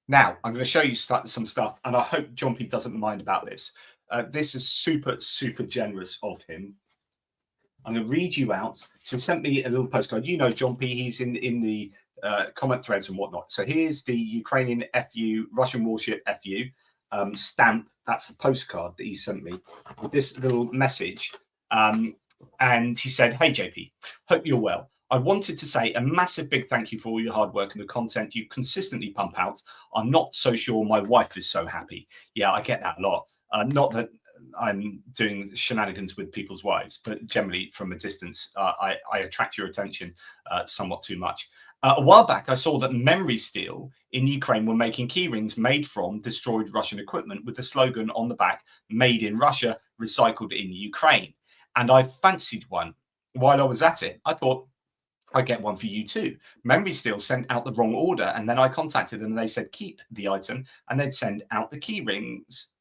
Now, I'm going to show you some stuff, and I hope John P doesn't mind about this. This is super, super generous of him. I'm going to read you out. So he sent me a little postcard. You know John P, he's in the comment threads and whatnot. So here's the Ukrainian FU, Russian warship FU stamp. That's the postcard that he sent me with this little message. And he said, "Hey, JP, hope you're well. I wanted to say a massive big thank you for all your hard work and the content you consistently pump out. I'm not so sure my wife is so happy." Yeah, I get that a lot. Not that I'm doing shenanigans with people's wives, but generally from a distance, I attract your attention somewhat too much. A while back, I saw that Memory Steel in Ukraine were making keyrings made from destroyed Russian equipment with the slogan on the back, "Made in Russia, recycled in Ukraine." And I fancied one. While I was at it, I thought, I get one for you too. Memory Steel sent out the wrong order, and then I contacted them and they said keep the item and they'd send out the key rings.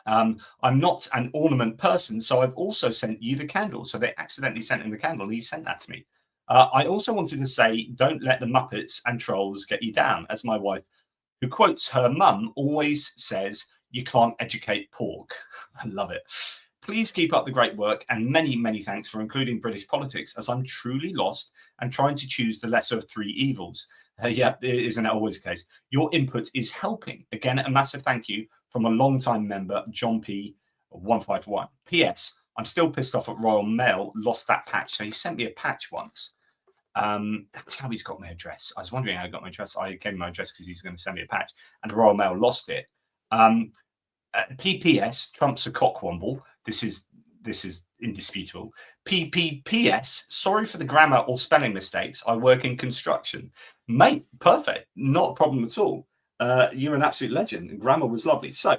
I'm not an ornament person, so I've also sent you the candle. So they accidentally sent him the candle and he sent that to me. I also wanted to say, don't let the Muppets and trolls get you down, as my wife, who quotes her mum, always says, "You can't educate pork." I love it. Please keep up the great work, and many, many thanks for including British politics, as I'm truly lost and trying to choose the lesser of three evils. Yeah, isn't that always the case? Your input is helping. Again, a massive thank you from a long-time member, John P. 151. P.S. I'm still pissed off at Royal Mail lost that patch. So he sent me a patch once. That's how he's got my address. I was wondering how he got my address. I gave him my address because he's going to send me a patch, and Royal Mail lost it. PPS trumps a cockwomble. This is indisputable. PPPS, sorry for the grammar or spelling mistakes. I work in construction. Mate, perfect. Not a problem at all. You're an absolute legend. Grammar was lovely. So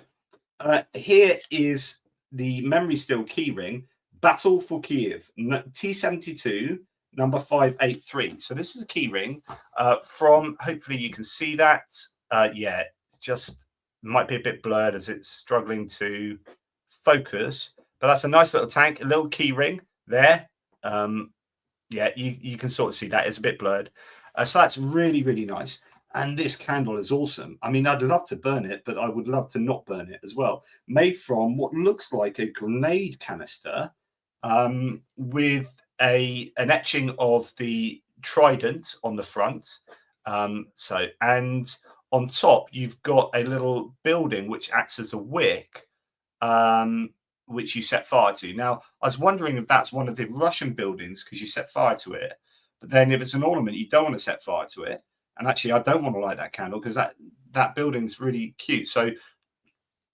here is the memory still keyring. Battle for Kiev, T72, number 583. So this is a keyring from, hopefully you can see that. Yeah, just might be a bit blurred as it's struggling to focus, but that's a nice little tank, a little key ring there. Yeah, you can sort of see that. It's a bit blurred. So that's really, really nice. And this candle is awesome. I mean, I'd love to burn it, but I would love to not burn it as well. Made from what looks like a grenade canister with an etching of the trident on the front. And on top, you've got a little building which acts as a wick, which you set fire to. Now, I was wondering if that's one of the Russian buildings because you set fire to it. But then if it's an ornament, you don't want to set fire to it. And actually, I don't want to light that candle because that building's really cute. So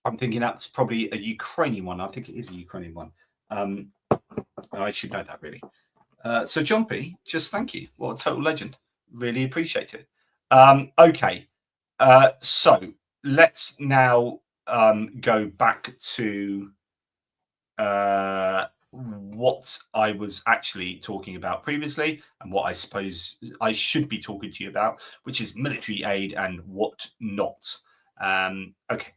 I'm thinking that's probably a Ukrainian one. I think it is a Ukrainian one. I should know that, really. So, John P., just thank you. What a total legend. Really appreciate it. Okay. So let's now go back to what I was actually talking about previously and what I suppose I should be talking to you about, which is military aid and what not. Okay.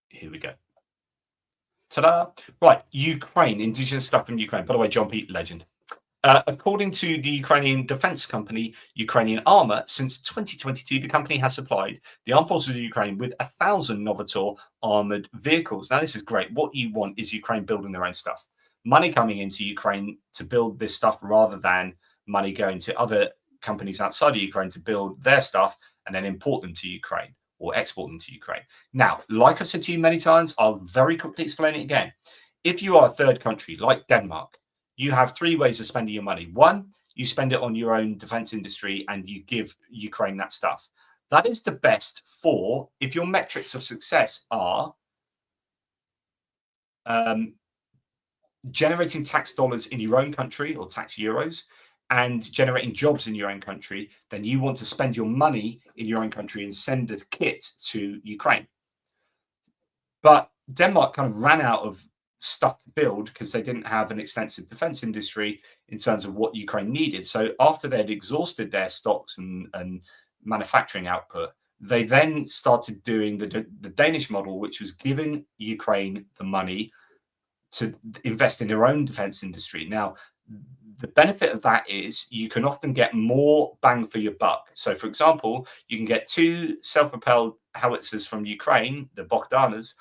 Here we go. Ta-da. Right. Ukraine, indigenous stuff from Ukraine. By the way, John Pete, legend. According to the Ukrainian defense company, Ukrainian Armor, since 2022, the company has supplied the armed forces of Ukraine with 1,000 Novator armored vehicles. Now, this is great. What you want is Ukraine building their own stuff. Money coming into Ukraine to build this stuff rather than money going to other companies outside of Ukraine to build their stuff and then import them to Ukraine or export them to Ukraine. Now, like I've said to you many times, I'll very quickly explain it again. If you are a third country like Denmark, you have three ways of spending your money. One, you spend it on your own defense industry and you give Ukraine that stuff. That is the best for if your metrics of success are generating tax dollars in your own country or tax euros and generating jobs in your own country, then you want to spend your money in your own country and send the kit to Ukraine. But Denmark kind of ran out of stuff to build because they didn't have an extensive defense industry in terms of what Ukraine needed. So after they'd exhausted their stocks and manufacturing output, they then started doing the Danish model, which was giving Ukraine the money to invest in their own defense industry. Now, the benefit of that is you can often get more bang for your buck. So, for example, you can get 2 self-propelled howitzers from Ukraine, the Bogdanas,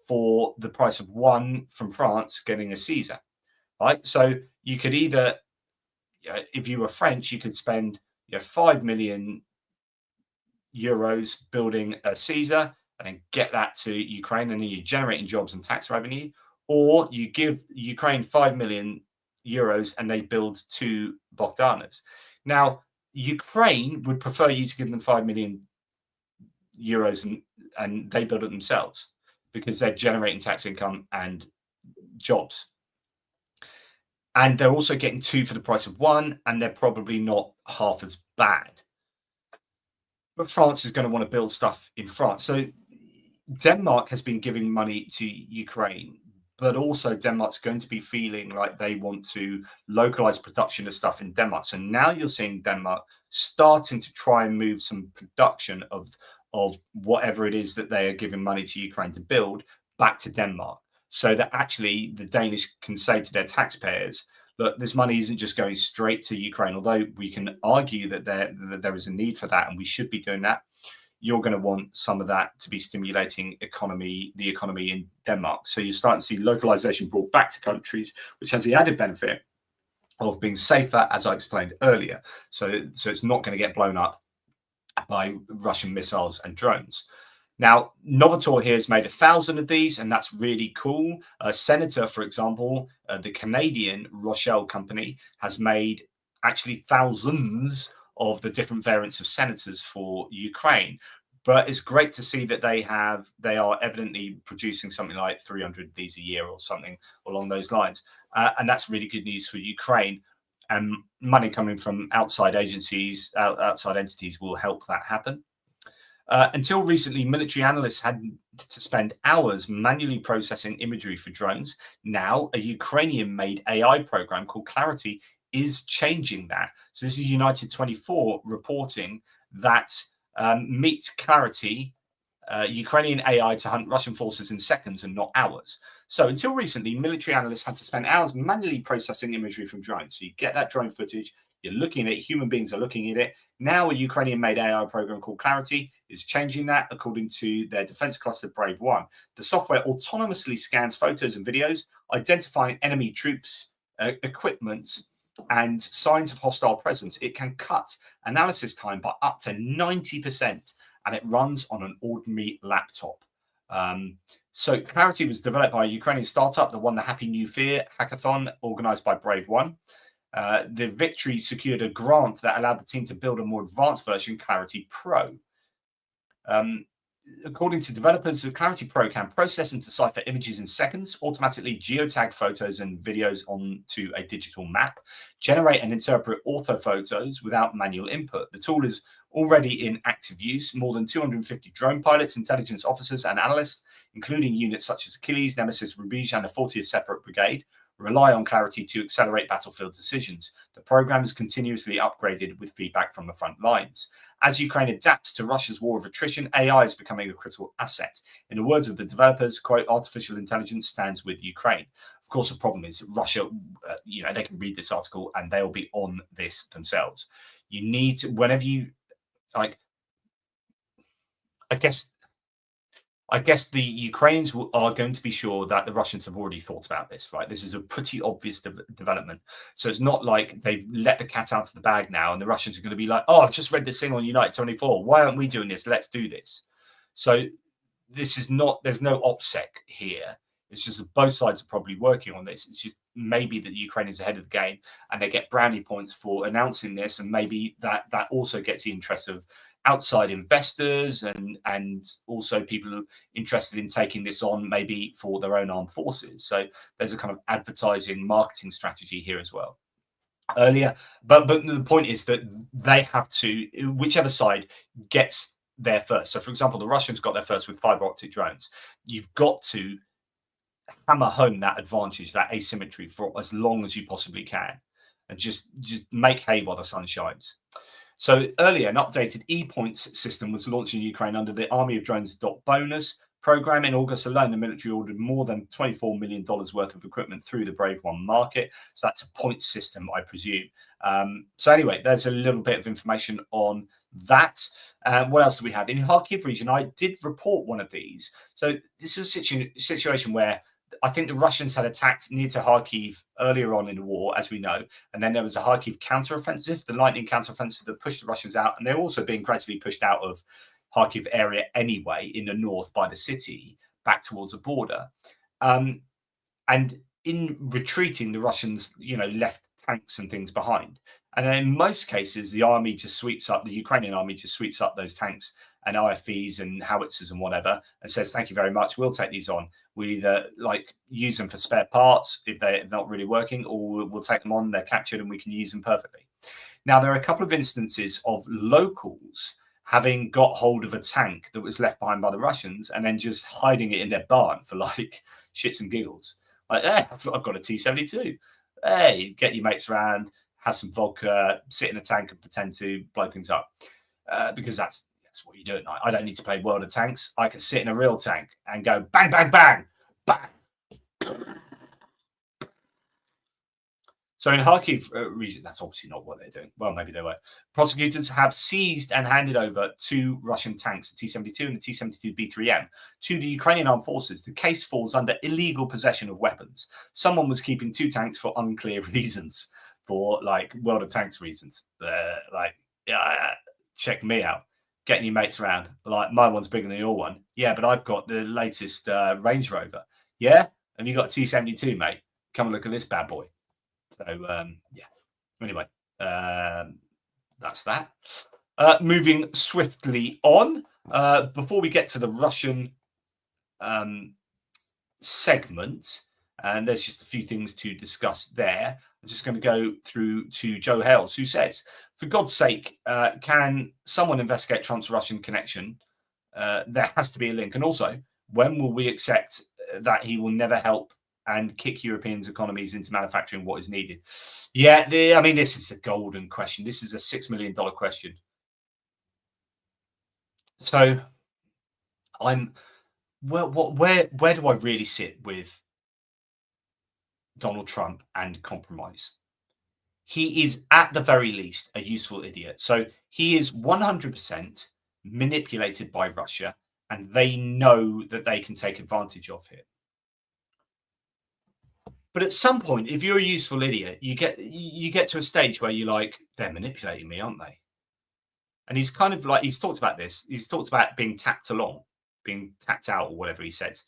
for the price of 1 from France getting a Caesar, right? So you could either, if you were French, you could spend 5 million euros building a Caesar and then get that to Ukraine and then you're generating jobs and tax revenue, or you give Ukraine 5 million euros and they build 2 Bogdanas. Now, Ukraine would prefer you to give them 5 million euros and they build it themselves, because they're generating tax income and jobs. And they're also getting 2 for the price of 1, and they're probably not half as bad. But France is going to want to build stuff in France. So Denmark has been giving money to Ukraine, but also Denmark's going to be feeling like they want to localize production of stuff in Denmark. So now you're seeing Denmark starting to try and move some production of whatever it is that they are giving money to Ukraine to build back to Denmark, so that actually the Danish can say to their taxpayers, look, this money isn't just going straight to Ukraine, although we can argue that there is a need for that and we should be doing that. You're going to want some of that to be stimulating the economy in Denmark. So you're starting to see localization brought back to countries, which has the added benefit of being safer, as I explained earlier. So it's not going to get blown up by Russian missiles and drones. Now, Novator here has made 1,000 of these, and that's really cool. Senator, for example, the Canadian Rochelle company, has made actually thousands of the different variants of Senators for Ukraine. But it's great to see that they are evidently producing something like 300 of these a year or something along those lines. And that's really good news for Ukraine. And money coming from outside agencies, outside entities will help that happen. Until recently, military analysts had to spend hours manually processing imagery for drones. Now, a Ukrainian-made AI program called Clarity is changing that. So this is United 24 reporting that meet Clarity, Ukrainian AI to hunt Russian forces in seconds and not hours. So until recently, military analysts had to spend hours manually processing imagery from drones. So you get that drone footage, you're looking at it, human beings are looking at it. Now a Ukrainian-made AI program called Clarity is changing that according to their defense cluster Brave One. The software autonomously scans photos and videos, identifying enemy troops, equipment, and signs of hostile presence. It can cut analysis time by up to 90%, and it runs on an ordinary laptop. So Clarity was developed by a Ukrainian startup that won the Happy New Fear hackathon organized by Brave One. The victory secured a grant that allowed the team to build a more advanced version, Clarity Pro. According to developers, the Clarity Pro can process and decipher images in seconds, automatically geotag photos and videos onto a digital map, generate and interpret orthophotos without manual input. The tool is already in active use. More than 250 drone pilots, intelligence officers, and analysts, including units such as Achilles, Nemesis, Rubij, and the 40th Separate Brigade, rely on Clarity to accelerate battlefield decisions. The program is continuously upgraded with feedback from the front lines. As Ukraine adapts to Russia's war of attrition, AI is becoming a critical asset. In the words of the developers, quote, artificial intelligence stands with Ukraine. Of course, the problem is Russia, they can read this article and they'll be on this themselves. You need to, whenever you, I guess the Ukrainians are going to be sure that the Russians have already thought about this, right? This is a pretty obvious development. So it's not like they've let the cat out of the bag now and the Russians are going to be like, oh, I've just read this thing on United 24. Why aren't we doing this? Let's do this. So this is not, there's no OPSEC here. It's just that both sides are probably working on this. It's just maybe that the Ukraine is ahead of the game and they get brownie points for announcing this. And maybe that also gets the interest of outside investors and also people who are interested in taking this on maybe for their own armed forces. So there's a kind of advertising marketing strategy here as well. Earlier, but the point is that they have to, whichever side gets there first. So for example, the Russians got there first with fiber optic drones. You've got to hammer home that advantage, that asymmetry for as long as you possibly can, and just make hay while the sun shines. So earlier, an updated e-points system was launched in Ukraine under the Army of Drones Bonus program. In August alone, the military ordered more than $24 million worth of equipment through the Brave One market. So that's a points system, I presume. So anyway, there's a little bit of information on that. What else do we have? In Kharkiv region, I did report one of these. So this is a situation where I think the Russians had attacked near to Kharkiv earlier on in the war, as we know, and then there was a Kharkiv counteroffensive, the lightning counteroffensive that pushed the Russians out, and they're also being gradually pushed out of Kharkiv area anyway in the north by the city back towards the border. And in retreating, the Russians, left tanks and things behind. And in most cases, the Ukrainian army just sweeps up those tanks and IFVs and howitzers and whatever, and says, thank you very much, we'll take these on. We'll either use them for spare parts if they're not really working, or we'll take them on, they're captured and we can use them perfectly. Now, there are a couple of instances of locals having got hold of a tank that was left behind by the Russians and then just hiding it in their barn for shits and giggles. Hey, I've got a T-72. Hey, get your mates around, have some vodka, sit in a tank and pretend to blow things up. Because that's what you do at night. I don't need to play World of Tanks. I can sit in a real tank and go bang, bang, bang, bang. So in Kharkiv region, that's obviously not what they're doing. Well, maybe they were. Prosecutors have seized and handed over 2 Russian tanks, the T-72 and the T-72B3M, to the Ukrainian armed forces. The case falls under illegal possession of weapons. Someone was keeping 2 tanks for unclear reasons, for World of Tanks reasons. Check me out. Getting your mates around. My one's bigger than your one. Yeah, but I've got the latest Range Rover. Yeah? Have you got a T-72, mate? Come and look at this bad boy. So, yeah. Anyway, that's that. Moving swiftly on. Before we get to the Russian segment, and there's just a few things to discuss there. I'm just going to go through to Joe Hales, who says, for God's sake, can someone investigate Trump's Russian connection? There has to be a link. And also, when will we accept that he will never help and kick Europeans' economies into manufacturing what is needed? Yeah, I mean, this is a golden question. This is a $6 million question. So where do I really sit with Donald Trump and compromise? He is at the very least a useful idiot. So he is 100% manipulated by Russia, and they know that they can take advantage of it. But at some point, if you're a useful idiot, you get to a stage where you're like, they're manipulating me, aren't they? And he's kind of like, he's talked about this. He's talked about being tacked along, being tacked out, or whatever he says.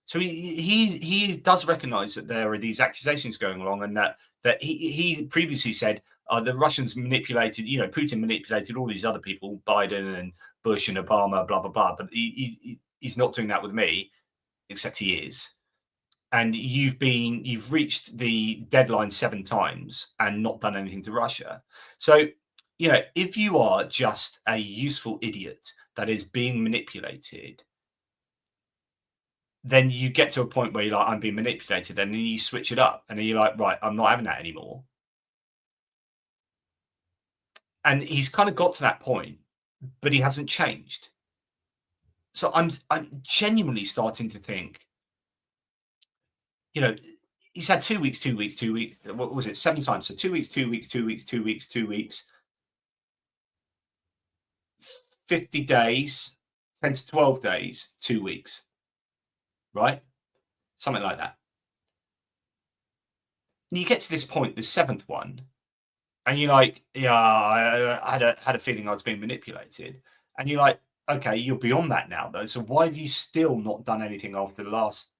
So he does recognise that there are these accusations going along, and that he previously said the Russians manipulated, Putin manipulated all these other people, Biden and Bush and Obama, blah blah blah. But he's not doing that with me, except he is. And you've reached the deadline 7 times and not done anything to Russia. So if you are just a useful idiot that is being manipulated, then you get to a point where you're like, I'm being manipulated, and then you switch it up, and then you're like, right, I'm not having that anymore. And he's kind of got to that point, but he hasn't changed. So I'm genuinely starting to think, he's had 2 weeks, 2 weeks, 2 weeks. What was it? 7 times. So 2 weeks, 2 weeks, 2 weeks, 2 weeks, 2 weeks. 50 days, 10 to 12 days, 2 weeks. Right? Something like that. And you get to this point, the 7th one, and you're like, yeah, I had a feeling I was being manipulated. And you're like, okay, you're beyond that now, though. So why have you still not done anything after the last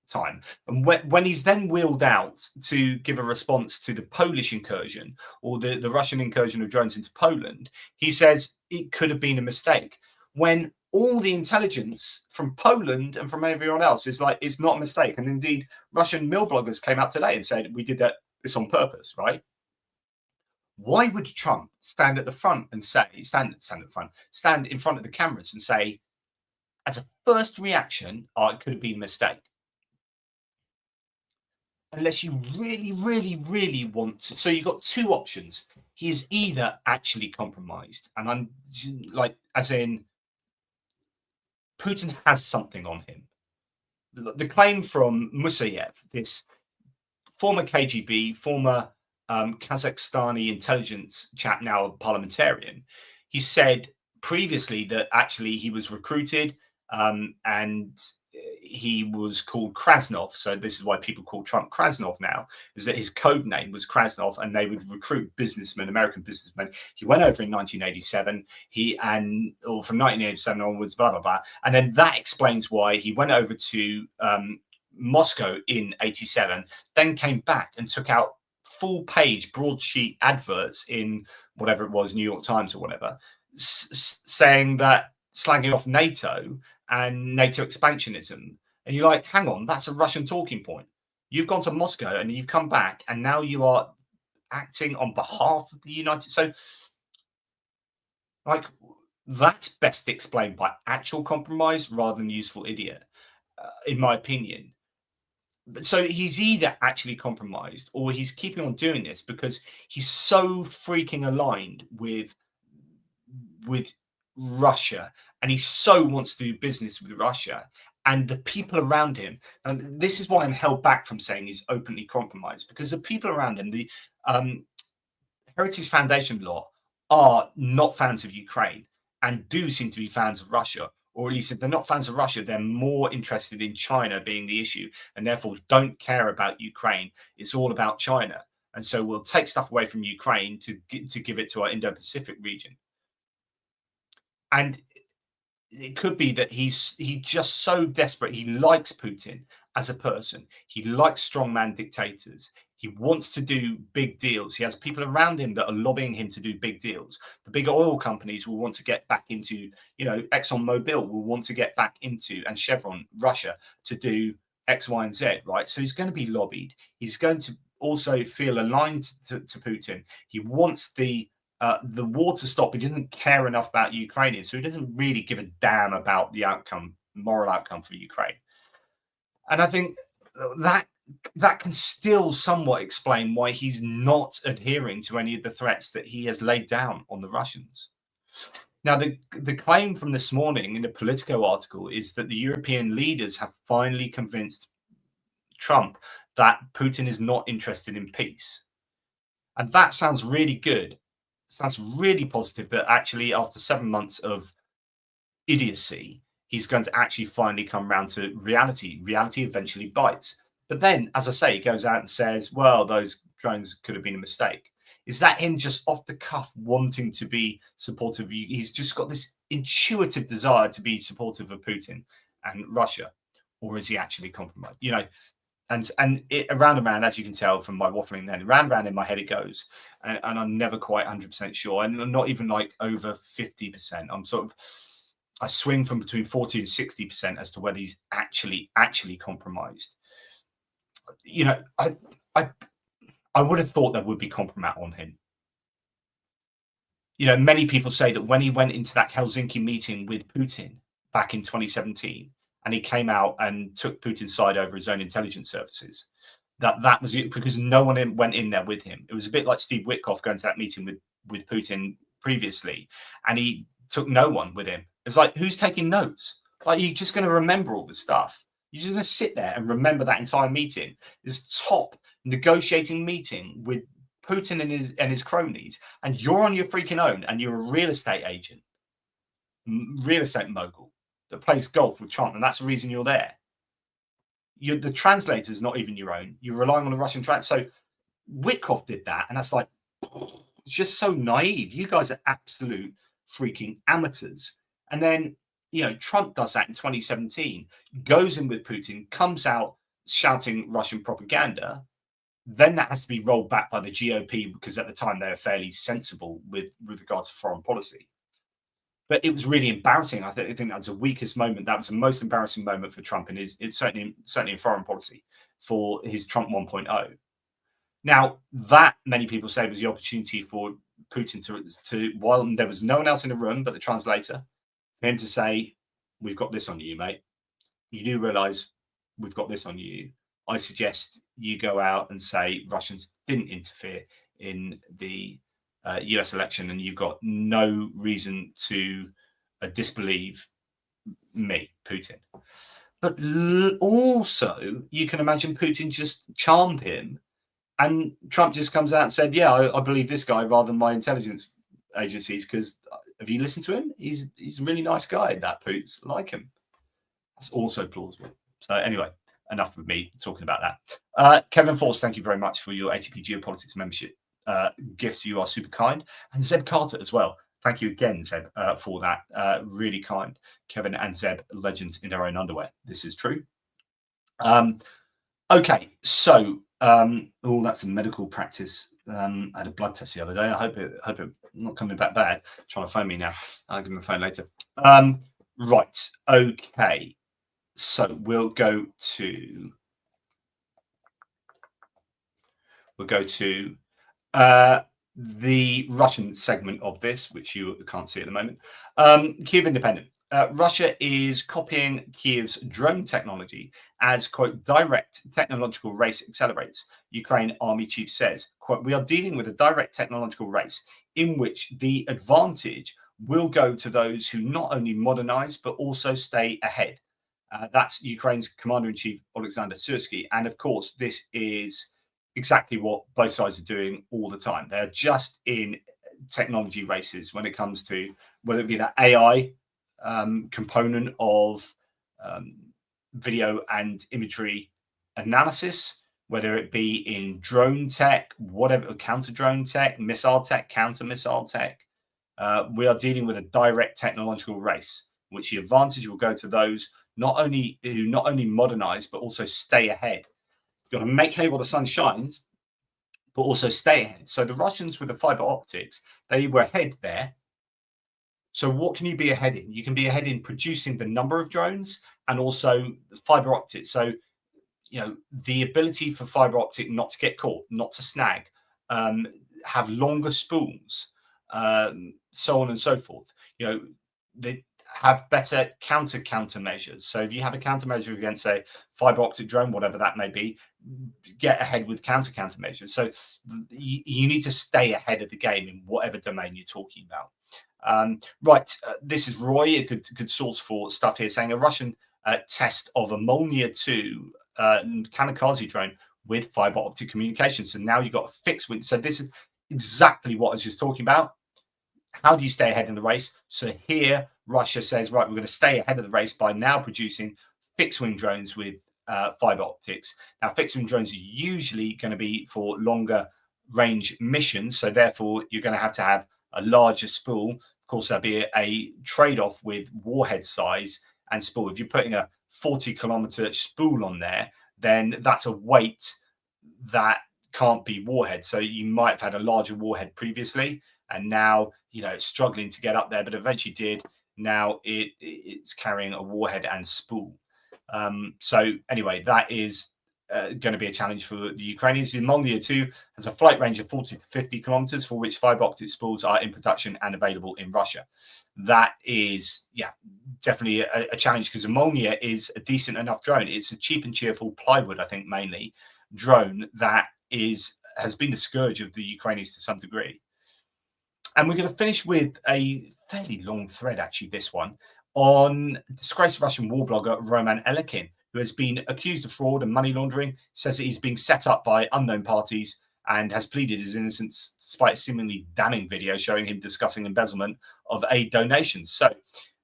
time? And when he's then wheeled out to give a response to the Polish incursion, or the Russian incursion of drones into Poland, he says it could have been a mistake. When all the intelligence from Poland and from everyone else is like, it's not a mistake. And indeed, Russian mill bloggers came out today and said, we did this on purpose, right? Why would Trump stand at the front and say, stand in front of the cameras and say, as a first reaction, it could have been a mistake? Unless you really, really, really want to. So you've got 2 options. He is either actually compromised, and I'm like, as in, Putin has something on him. The claim from Musayev, this former KGB, former Kazakhstani intelligence chap, now a parliamentarian, he said previously that actually he was recruited and he was called Krasnov. So this is why people call Trump Krasnov now, is that his code name was Krasnov, and they would recruit businessmen, American businessmen. He went over in 1987, or from 1987 onwards, blah, blah, blah. And then that explains why he went over to Moscow in 87, then came back and took out full-page broadsheet adverts in whatever it was, New York Times or whatever, saying that, slagging off NATO and NATO expansionism. And you're like, hang on, that's a Russian talking point. You've gone to Moscow and you've come back, and now you are acting on behalf of the United States. So, like, that's best explained by actual compromise rather than useful idiot, in my opinion. So he's either actually compromised, or he's keeping on doing this because he's so freaking aligned with Russia, and he so wants to do business with Russia and the people around him. And this is why I'm held back from saying he's openly compromised, because the people around him, the Heritage Foundation lot, are not fans of Ukraine and do seem to be fans of Russia. Or at least if they're not fans of Russia, they're more interested in China being the issue, and therefore don't care about Ukraine. It's all about China. And so we'll take stuff away from Ukraine to give it to our Indo-Pacific region. And it could be that he's just so desperate. He likes Putin as a person. He likes strongman dictators. He wants to do big deals. He has people around him that are lobbying him to do big deals. The big oil companies will want to get back into, ExxonMobil will want to get back into, and Chevron, Russia, to do X, Y, and Z, right? So he's going to be lobbied. He's going to also feel aligned to Putin. He wants the war to stop. He doesn't care enough about Ukrainians, so he doesn't really give a damn about the outcome, moral outcome for Ukraine. And I think that can still somewhat explain why he's not adhering to any of the threats that he has laid down on the Russians. Now, the claim from this morning in the Politico article is that the European leaders have finally convinced Trump that Putin is not interested in peace. And that sounds really good. It sounds really positive that actually after 7 months of idiocy, he's going to actually finally come around to reality. Reality eventually bites. But then, as I say, he goes out and says, well, those drones could have been a mistake. Is that him just off the cuff wanting to be supportive? He's just got this intuitive desire to be supportive of Putin and Russia, or is he actually compromised? And it, around and around, as you can tell from my waffling then, round and round in my head it goes. And I'm never quite 100% sure. And I'm not even like over 50%. I swing from between 40 and 60% as to whether he's actually compromised. I would have thought there would be compromise on him. Many people say that when he went into that Helsinki meeting with Putin back in 2017, and he came out and took Putin's side over his own intelligence services, that was it, because no one went in there with him. It was a bit like Steve Witkoff going to that meeting with Putin previously, and he took no one with him. It's like, who's taking notes? Like, you're just going to remember all the stuff. You're just going to sit there and remember that entire meeting, this top negotiating meeting with Putin and his cronies, and you're on your freaking own, and you're a real estate agent, real estate mogul that plays golf with Trump, and that's the reason you're there. The translator's not even your own. You're relying on a Russian translator. So Witkoff did that, and that's like, it's just so naive. You guys are absolute freaking amateurs. And then, Trump does that in 2017, goes in with Putin, comes out shouting Russian propaganda. Then that has to be rolled back by the GOP, because at the time they were fairly sensible with regards to foreign policy. But it was really embarrassing. I think that was the weakest moment. That was the most embarrassing moment for Trump, and it's certainly in foreign policy for his Trump 1.0. Now, that many people say was the opportunity for Putin to while there was no one else in the room but the translator, for him to say, we've got this on you, mate. You do realize we've got this on you. I suggest you go out and say Russians didn't interfere in the US election, and you've got no reason to disbelieve me, Putin. But also, you can imagine Putin just charmed him, and Trump just comes out and said, yeah, I believe this guy rather than my intelligence agencies, because have you listened to him? He's a really nice guy, that Putin. Like him. That's also plausible. So anyway, enough of me talking about that. Kevin Force, thank you very much for your ATP Geopolitics membership gifts. You are super kind. And Zeb Carter as well. Thank you again, Zeb, for that. Really kind. Kevin and Zeb, legends in their own underwear. This is true. Okay, so that's a medical practice. I had a blood test the other day. I hope it not coming back bad. Trying to phone me now. I'll give him a phone later. Right. Okay. So we'll go to the Russian segment of this, which you can't see at the moment. Kyiv Independent. Russia is copying Kyiv's drone technology as, quote, direct technological race accelerates. Ukraine army chief says, quote, we are dealing with a direct technological race in which the advantage will go to those who not only modernize, but also stay ahead. That's Ukraine's commander-in-chief, Alexander Syrsky. And of course, this is exactly what both sides are doing all the time. They're just in technology races when it comes to whether it be that AI component of video and imagery analysis, whether it be in drone tech, whatever, counter-drone tech, missile tech, counter-missile tech. We are dealing with a direct technological race, which the advantage will go to those who not only modernize, but also stay ahead. You've got to make hay while the sun shines, but also stay ahead. So the Russians with the fiber optics, they were ahead there. So what can you be ahead in? You can be ahead in producing the number of drones and also fiber optics. So, the ability for fiber optic not to get caught, not to snag, have longer spools, so on and so forth. They have better countermeasures. So if you have a countermeasure against a fiber optic drone, whatever that may be, get ahead with countermeasures. So you need to stay ahead of the game in whatever domain you're talking about. This is Roy, a good source for stuff here, saying a Russian test of a Molniya 2 kamikaze drone with fiber optic communication. So now you've got a fixed wing. So this is exactly what I was just talking about. How do you stay ahead in the race? So here, Russia says, right, we're going to stay ahead of the race by now producing fixed wing drones with fiber optics. Now, fixed wing drones are usually going to be for longer range missions. So therefore, you're going to have a larger spool. Of course, there'll be a trade-off with warhead size and spool. If you're putting a 40-kilometer spool on there, then that's a weight that can't be warhead. So you might have had a larger warhead previously, and now it's struggling to get up there, but eventually did. Now it's carrying a warhead and spool. So anyway, that is going to be a challenge for the Ukrainians. The Molniya 2 has a flight range of 40 to 50 kilometers, for which fiber optic spools are in production and available in Russia. That is, definitely a challenge, because the Molniya is a decent enough drone. It's a cheap and cheerful plywood, I think, mainly drone that has been the scourge of the Ukrainians to some degree. And we're going to finish with a fairly long thread, actually, this one, on disgraced Russian war blogger Roman Elekin, who has been accused of fraud and money laundering, says that he's being set up by unknown parties and has pleaded his innocence despite a seemingly damning video showing him discussing embezzlement of aid donations. So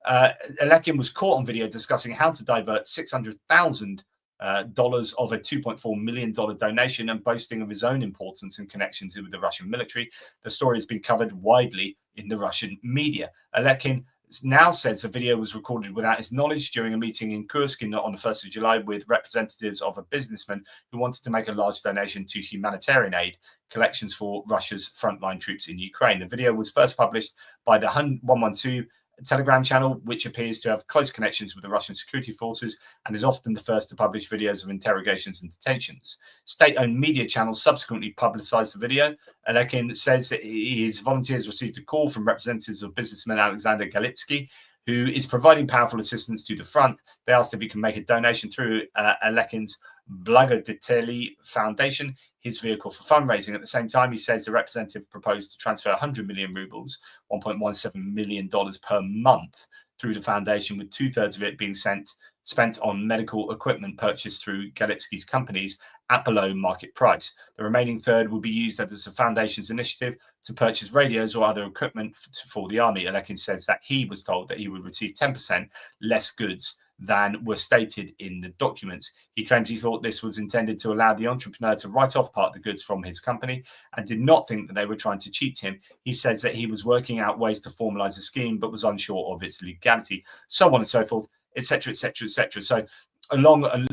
Elekin was caught on video discussing how to divert $600,000 of a $2.4 million donation and boasting of his own importance and connections with the Russian military. The story has been covered widely in the Russian media. Elekin now says the video was recorded without his knowledge during a meeting in Kursk on the 1st of July with representatives of a businessman who wanted to make a large donation to humanitarian aid collections for Russia's frontline troops in Ukraine. The video was first published by the 112 Telegram channel, which appears to have close connections with the Russian security forces and is often the first to publish videos of interrogations and detentions. State-owned media channels subsequently publicized the video. Elekin says that his volunteers received a call from representatives of businessman Alexander Galitsky, who is providing powerful assistance to the front. They asked if he can make a donation through Elekin's Blagodeteli Foundation, his vehicle for fundraising. At the same time, he says the representative proposed to transfer 100 million rubles, $1.17 million per month, through the foundation, with 2/3 of it being spent on medical equipment purchased through Galitsky's companies at below market price. The remaining third will be used as the foundation's initiative to purchase radios or other equipment for the army. Elekin says that he was told that he would receive 10% less goods than were stated in the documents. He claims he thought this was intended to allow the entrepreneur to write off part of the goods from his company and did not think that they were trying to cheat him. He says that he was working out ways to formalize the scheme, but was unsure of its legality, so on and so forth, etc., etc., etc. So a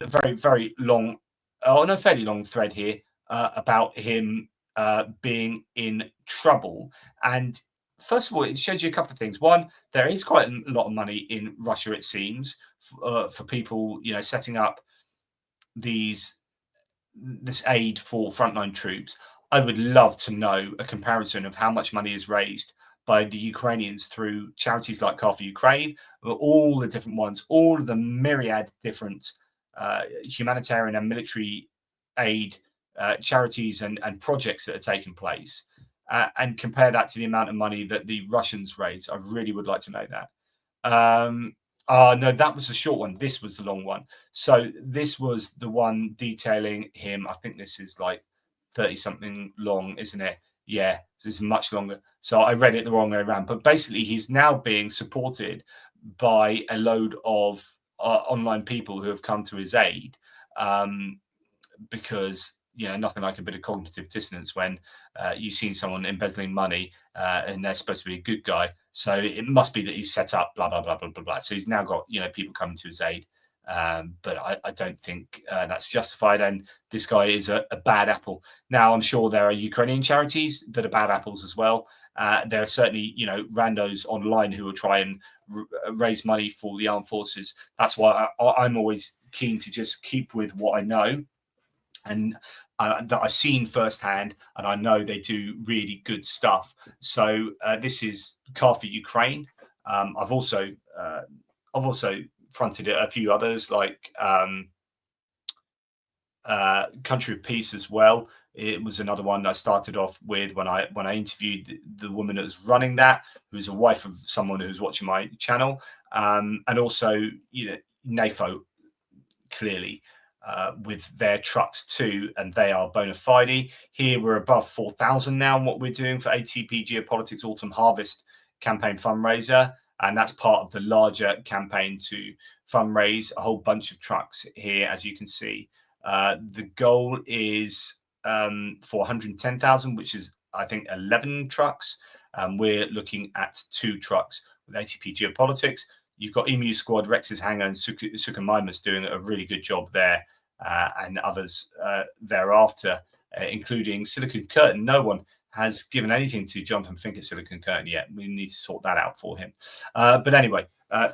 very, very long, fairly long thread here about him being in trouble. And first of all, it shows you a couple of things. One, there is quite a lot of money in Russia, it seems, for people, setting up this aid for frontline troops. I would love to know a comparison of how much money is raised by the Ukrainians through charities like Car for Ukraine, all the different ones, all of the myriad different humanitarian and military aid charities and projects that are taking place. And compare that to the amount of money that the Russians raise. I really would like to know that. No, that was the short one. This was the long one. So this was the one detailing him. I think this is like 30-something long, isn't it? Yeah, this is much longer. So I read it the wrong way around. But basically, he's now being supported by a load of online people who have come to his aid because nothing like a bit of cognitive dissonance when you've seen someone embezzling money and they're supposed to be a good guy. So it must be that he's set up, blah, blah, blah, blah, blah, blah. So he's now got, people coming to his aid. But I don't think that's justified. And this guy is a bad apple. Now, I'm sure there are Ukrainian charities that are bad apples as well. There are certainly, randos online who will try and raise money for the armed forces. That's why I'm always keen to just keep with what I know and that I've seen firsthand, and I know they do really good stuff. So this is Car for Ukraine. I've also fronted a few others like Country of Peace as well. It was another one I started off with when I interviewed the woman that was running that, who's a wife of someone who's watching my channel, and also NAFO clearly. With their trucks too, and they are bona fide. Here we're above 4,000 now in what we're doing for ATP Geopolitics Autumn Harvest campaign fundraiser, and that's part of the larger campaign to fundraise a whole bunch of trucks here, as you can see. The goal is for 110,000, which is I think 11 trucks. We're looking at 2 trucks with ATP Geopolitics. You've got Emu Squad, Rex's Hangar, and Sukhamimus doing a really good job there, and others thereafter, including Silicon Curtain. No one has given anything to Jonathan Fink at Silicon Curtain yet. We need to sort that out for him. But anyway,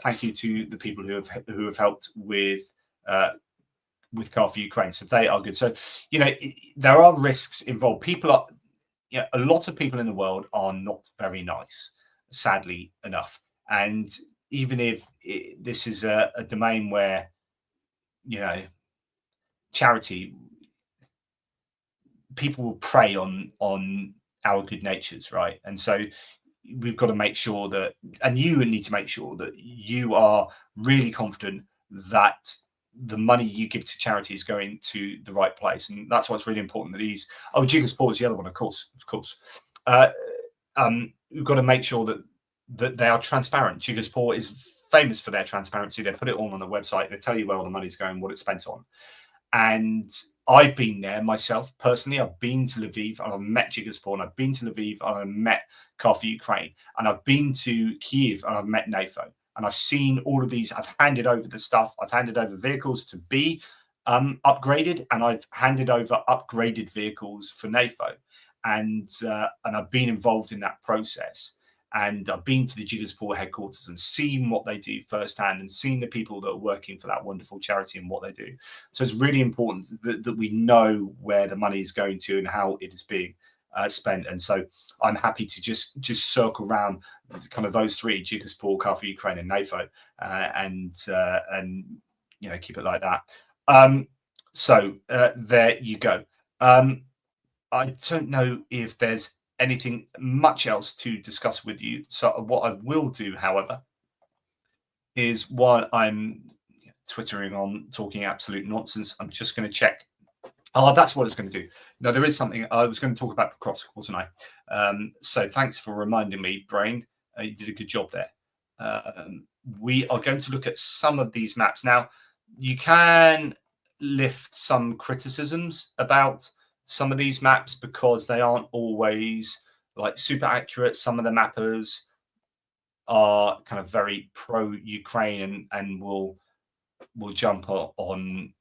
thank you to the people who have helped with Car for Ukraine. So they are good. So there are risks involved. People are, a lot of people in the world are not very nice, sadly enough, and even if this is a domain where, charity, people will prey on our good natures, right? And so we've got to make sure that, and you need to make sure that you are really confident that the money you give to charity is going to the right place. And that's what's really important. That Jigasport is the other one, of course. We've got to make sure that they are transparent. Jigasport is famous for their transparency. They put it all on the website. They tell you where all the money's going, what it's spent on. And I've been there myself personally. I've been to Lviv and I've met Jigasport, and I've been to Lviv and I've met Car for Ukraine, and I've been to Kyiv and I've met NAFO, and I've seen all of these. I've handed over the stuff. I've handed over vehicles to be upgraded, and I've handed over upgraded vehicles for NAFO, and I've been involved in that process. And I've been to the Jigasport headquarters and seen what they do firsthand, and seen the people that are working for that wonderful charity and what they do. So it's really important that we know where the money is going to and how it is being spent. And so I'm happy to just circle around kind of those 3: Jigasport, Car for Ukraine, and NAFO, and keep it like that. So there you go. I don't know if there's anything much else to discuss with you. So what I will do, however, is while I'm twittering on, talking absolute nonsense, I'm just going to check. Oh, that's what it's going to do. No, there is something. I was going to talk about Pokrovsk, wasn't I? So thanks for reminding me, Brain. You did a good job there. We are going to look at some of these maps. Now, you can lift some criticisms about some of these maps because they aren't always like super accurate. Some of the mappers are kind of very pro-Ukraine and will jump on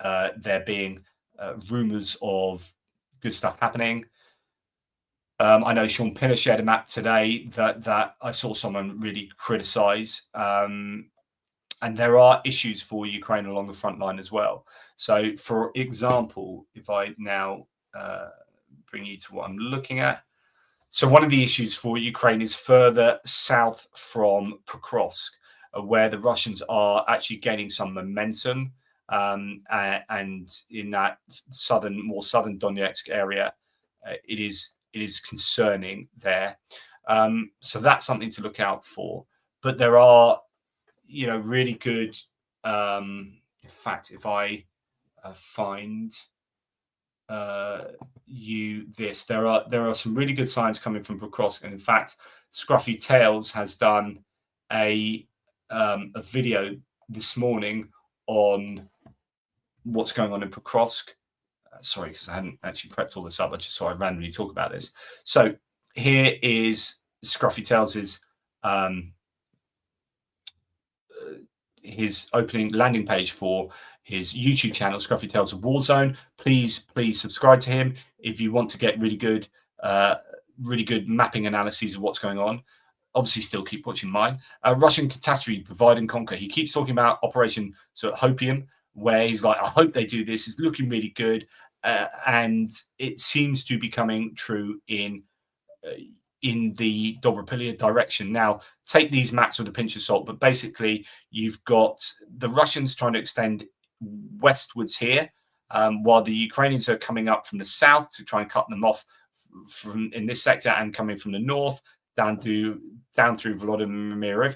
there being rumors of good stuff happening. I know Sean Pinner shared a map today that I saw someone really criticize. And there are issues for Ukraine along the front line as well. So, for example, if I now bring you to what I'm looking at. So one of the issues for Ukraine is further south from Pokrovsk, where the Russians are actually gaining some momentum. And in that more southern Donetsk area, it is concerning there. So that's something to look out for. But there are really good. In fact, if I find you this, there are some really good signs coming from Pokrovsk, and in fact, Scruffy Tails has done a video this morning on what's going on in Pokrovsk. Sorry, because I hadn't actually prepped all this up. I just thought I'd randomly talk about this. So here is Scruffy Tails's his opening landing page for his YouTube channel, Scruffy Tales of Warzone. Please subscribe to him if you want to get really good mapping analyses of what's going on. Obviously, still keep watching mine. Russian catastrophe, divide and conquer. He keeps talking about Operation Hopium, where he's like, I hope they do this. It's looking really good. And it seems to be coming true in the Dobropilya direction. Now, take these maps with a pinch of salt, but basically you've got the Russians trying to extend westwards here, while the Ukrainians are coming up from the south to try and cut them off from in this sector, and coming from the north down through Vladimir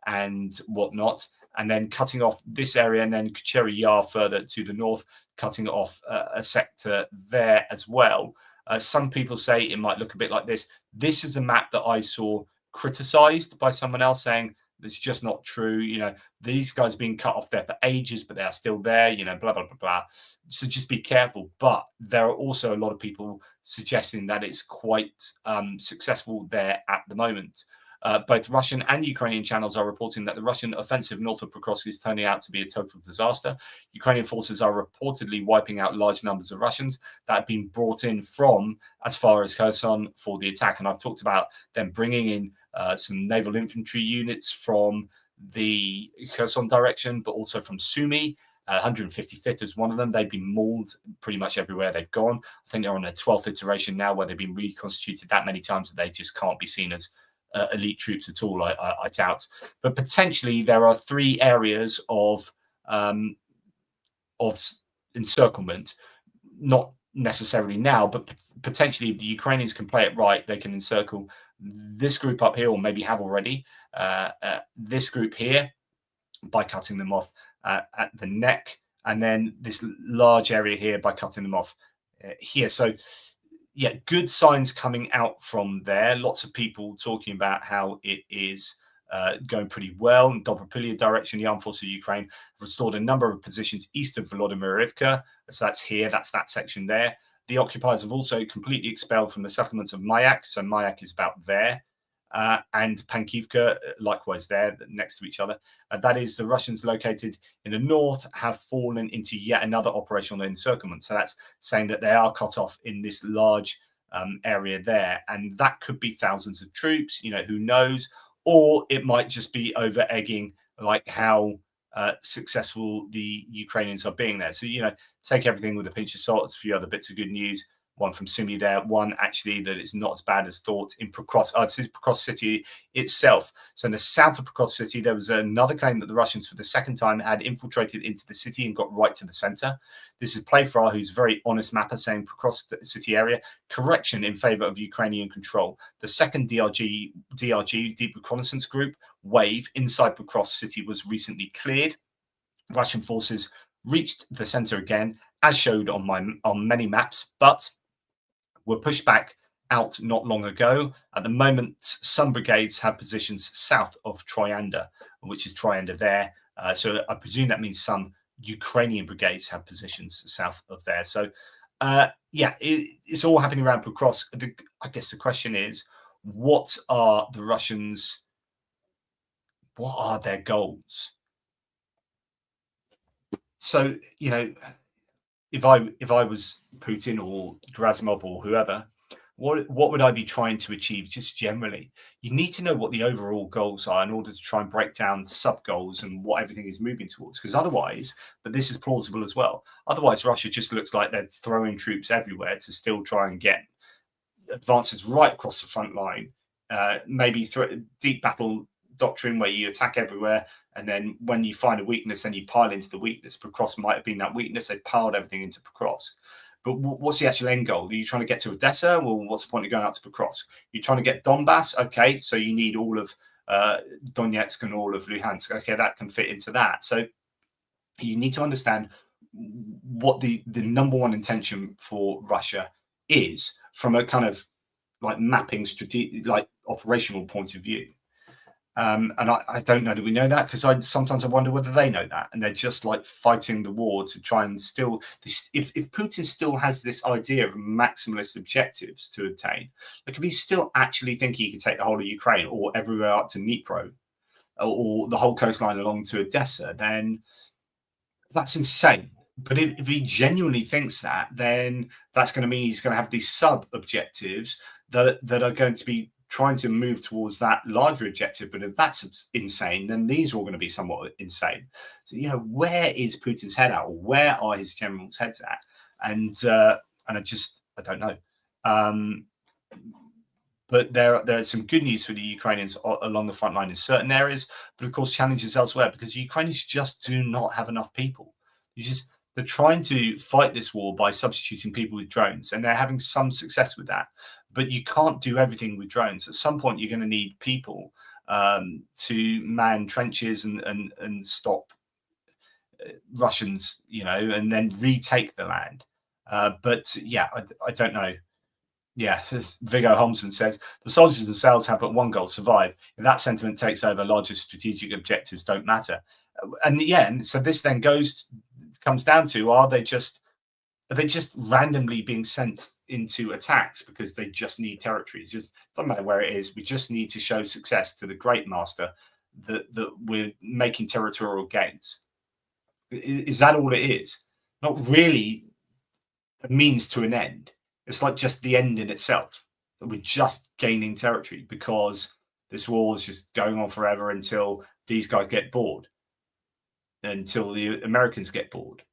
and whatnot, and then cutting off this area, and then Kucherry Yar further to the north, cutting off a sector there as well. Some people say it might look a bit like this. This is a map that I saw criticized by someone else, saying it's just not true. You know, these guys being cut off there for ages, but they are still there, you know, blah, blah, blah, blah. So just be careful. But there are also a lot of people suggesting that it's quite successful there at the moment. Both Russian and Ukrainian channels are reporting that the Russian offensive north of Pokrovsk is turning out to be a total disaster. Ukrainian forces are reportedly wiping out large numbers of Russians that have been brought in from as far as Kherson for the attack. And I've talked about them bringing in some naval infantry units from the Kherson direction, but also from Sumy. 155th is one of them. They've been mauled pretty much everywhere they've gone. I think they're on their 12th iteration now, where they've been reconstituted that many times that they just can't be seen as elite troops at all, I doubt. But potentially there are 3 areas of encirclement, not necessarily now, but potentially if the Ukrainians can play it right, they can encircle this group up here, or maybe have already, this group here, by cutting them off at the neck, and then this large area here by cutting them off here. So yeah, good signs coming out from there. Lots of people talking about how it is going pretty well. In Dobropilya direction, the armed forces of Ukraine have restored a number of positions east of Volodymyrivka. So that's here, that's that section there. The occupiers have also completely expelled from the settlements of Mayak. So Mayak is about there. And Pankivka, likewise there, next to each other. That is, the Russians located in the north have fallen into yet another operational encirclement. So that's saying that they are cut off in this large area there. And that could be thousands of troops, you know, who knows? Or it might just be over-egging, like how successful the Ukrainians are being there. So, you know, take everything with a pinch of salt. There's a few other bits of good news. One from Sumy there, one actually that it's not as bad as thought in Pokrovsk. This is Pokrovsk city itself. So in the south of Pokrovsk city, there was another claim that the Russians, for the second time, had infiltrated into the city and got right to the center. This is Playfra, who's a very honest mapper, saying Pokrovsk city area, correction in favor of Ukrainian control. The second DRG, Deep Reconnaissance Group, wave inside Pokrovsk city was recently cleared. Russian forces reached the center again, as showed on many maps, but were pushed back out not long ago. At the moment, some brigades have positions south of Troyanda, which is Troyanda there. So I presume that means some Ukrainian brigades have positions south of there. So yeah, it's all happening around Pokrovsk. I guess the question is, what are the Russians? What are their goals? So, you know, if I was Putin or Gerasimov or whoever, what would I be trying to achieve just generally? You need to know what the overall goals are in order to try and break down sub goals and what everything is moving towards. Because otherwise, but this is plausible as well, otherwise Russia just looks like they're throwing troops everywhere to still try and get advances right across the front line, maybe through deep battle doctrine where you attack everywhere, and then when you find a weakness, then you pile into the weakness. Pokrovsk might have been that weakness. They piled everything into Pokrovsk. But what's the actual end goal? Are you trying to get to Odessa? Well, what's the point of going out to Pokrovsk? You're trying to get Donbass? Okay, so you need all of Donetsk and all of Luhansk. Okay, that can fit into that. So you need to understand what the number one intention for Russia is from a kind of like mapping strategic, like operational point of view. And I don't know that we know that, because sometimes I wonder whether they know that, and they're just like fighting the war to try and still. If Putin still has this idea of maximalist objectives to attain, like if he's still actually thinking he can take the whole of Ukraine or everywhere up to Dnipro, or the whole coastline along to Odessa, then that's insane. But if he genuinely thinks that, then that's going to mean he's going to have these sub-objectives that are going to be trying to move towards that larger objective. But if that's insane, then these are all going to be somewhat insane. So, where is Putin's head at, or where are his generals' heads at? And I don't know. But there's some good news for the Ukrainians along the front line in certain areas, but of course challenges elsewhere, because Ukrainians just do not have enough people. They're trying to fight this war by substituting people with drones, and they're having some success with that. But you can't do everything with drones. At some point, you're going to need people to man trenches and stop Russians, and then retake the land. But yeah, I don't know. Yeah, as Viggo Holmsen says, the soldiers themselves have but one goal: survive. If that sentiment takes over, larger strategic objectives don't matter. And so this then comes down to: are they just randomly being sent into attacks because they just need territory? It just doesn't matter where it is. We just need to show success to the great master that we're making territorial gains. Is that all it is? Not really a means to an end. It's like just the end in itself, that we're just gaining territory because this war is just going on forever until these guys get bored, until the Americans get bored,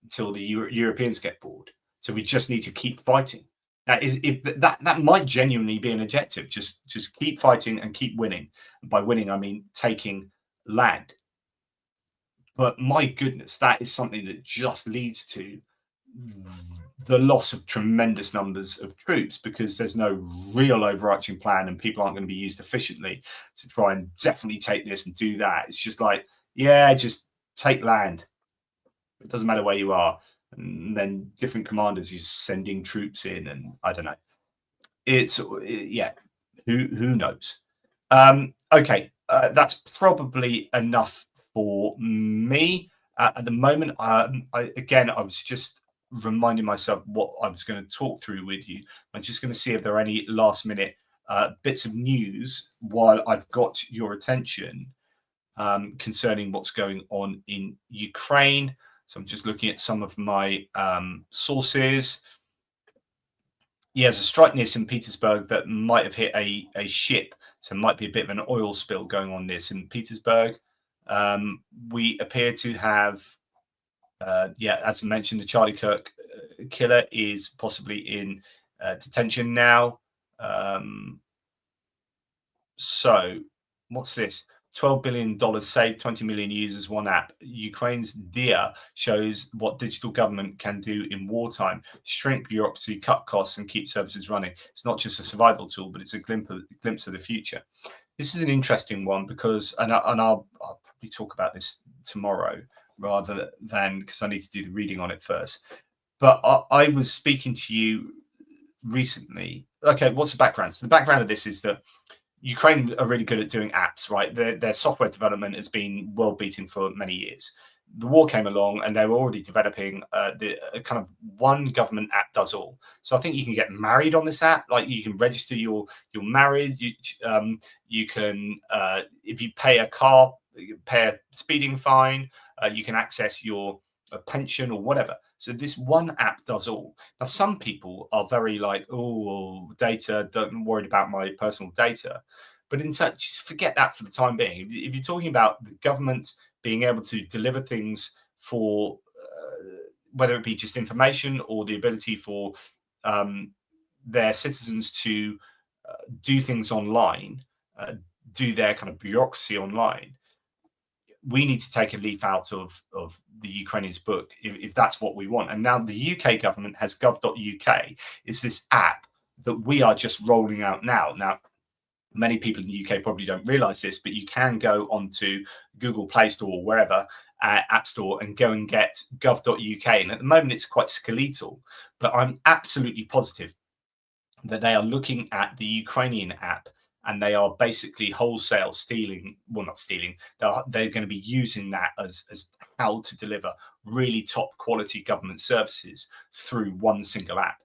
until the Europeans get bored. So we just need to keep fighting. That might genuinely be an objective. Just keep fighting and keep winning. And by winning, I mean taking land. But my goodness, that is something that just leads to the loss of tremendous numbers of troops, because there's no real overarching plan and people aren't going to be used efficiently to try and definitely take this and do that. It's just like, yeah, just take land. It doesn't matter where you are. And then different commanders are sending troops in, and I don't know. Who knows? Okay, that's probably enough for me at the moment. I was just reminding myself what I was going to talk through with you. I'm just going to see if there are any last minute bits of news while I've got your attention concerning what's going on in Ukraine. So I'm just looking at some of my sources. Yeah, there's a strike near St. Petersburg that might have hit a ship. So it might be a bit of an oil spill going on near St. Petersburg. We appear to have, as I mentioned, the Charlie Kirk killer is possibly in detention now. So what's this? $12 billion saved, 20 million users, one app. Ukraine's DIA shows what digital government can do in wartime: shrink bureaucracy, cut costs, and keep services running. It's not just a survival tool, but it's a glimpse of the future. This is an interesting one because, and I'll probably talk about this tomorrow rather than, because I need to do the reading on it first. But I was speaking to you recently. Okay, what's the background? So the background of this is that Ukraine are really good at doing apps, right? Their software development has been world beating for many years. The war came along and they were already developing the kind of one government app does all. So I think you can get married on this app. Like, you can register you're married. You can, if you pay a speeding fine, you can access your pension or whatever. So this one app does all. Now, some people are very like, oh, data, don't worry about my personal data. But in fact, just forget that for the time being. If you're talking about the government being able to deliver things for, whether it be just information or the ability for their citizens to do things online, do their kind of bureaucracy online, we need to take a leaf out of the Ukrainians' book if that's what we want. And now the UK government has gov.uk. It's this app that we are just rolling out now. Now, many people in the UK probably don't realize this, but you can go onto Google Play Store or wherever, App Store, and go and get gov.uk. And at the moment, it's quite skeletal, but I'm absolutely positive that they are looking at the Ukrainian app and they are basically wholesale stealing, well, not stealing, they're going to be using that as how to deliver really top quality government services through one single app.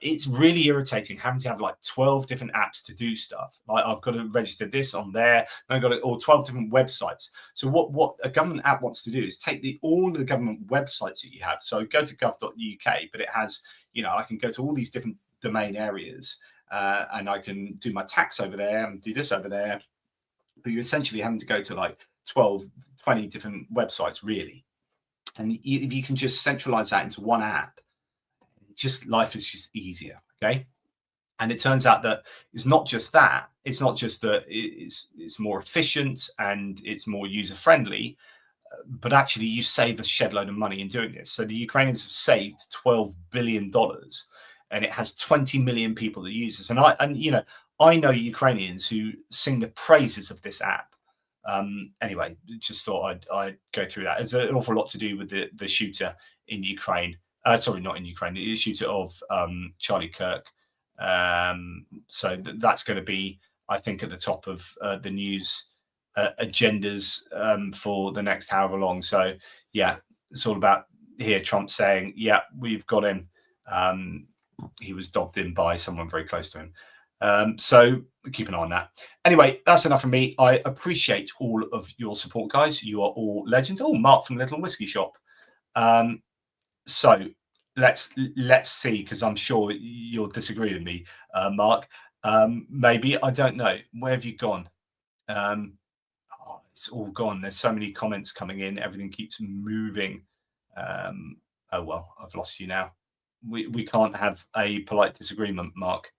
It's really irritating having to have like 12 different apps to do stuff. Like I've got to register this on there, and I've got or 12 different websites. So what a government app wants to do is take all the government websites that you have. So go to gov.uk, but it has, I can go to all these different domain areas, and I can do my tax over there and do this over there. But you're essentially having to go to like 12, 20 different websites, really. And if you can just centralize that into one app, just life is just easier. Okay. And it turns out that it's not just that. It's not just that it's more efficient and it's more user friendly, but actually you save a shed load of money in doing this. So the Ukrainians have saved $12 billion, and it has 20 million people that use this. And I know Ukrainians who sing the praises of this app. Anyway, just thought I'd go through that. There's an awful lot to do with the shooter in Ukraine. Sorry, not in Ukraine. The shooter of Charlie Kirk. So that's going to be, I think, at the top of the news agendas for the next however long. So yeah, it's all about here Trump saying, yeah, we've got him. He was dobbed in by someone very close to him. So keep an eye on that. Anyway, that's enough from me. I appreciate all of your support, guys. You are all legends. Oh, Mark from Little Whiskey Shop. So let's see, because I'm sure you'll disagree with me, Mark. Maybe, I don't know. Where have you gone? It's all gone. There's so many comments coming in. Everything keeps moving. Oh well, I've lost you now. We can't have a polite disagreement, Mark.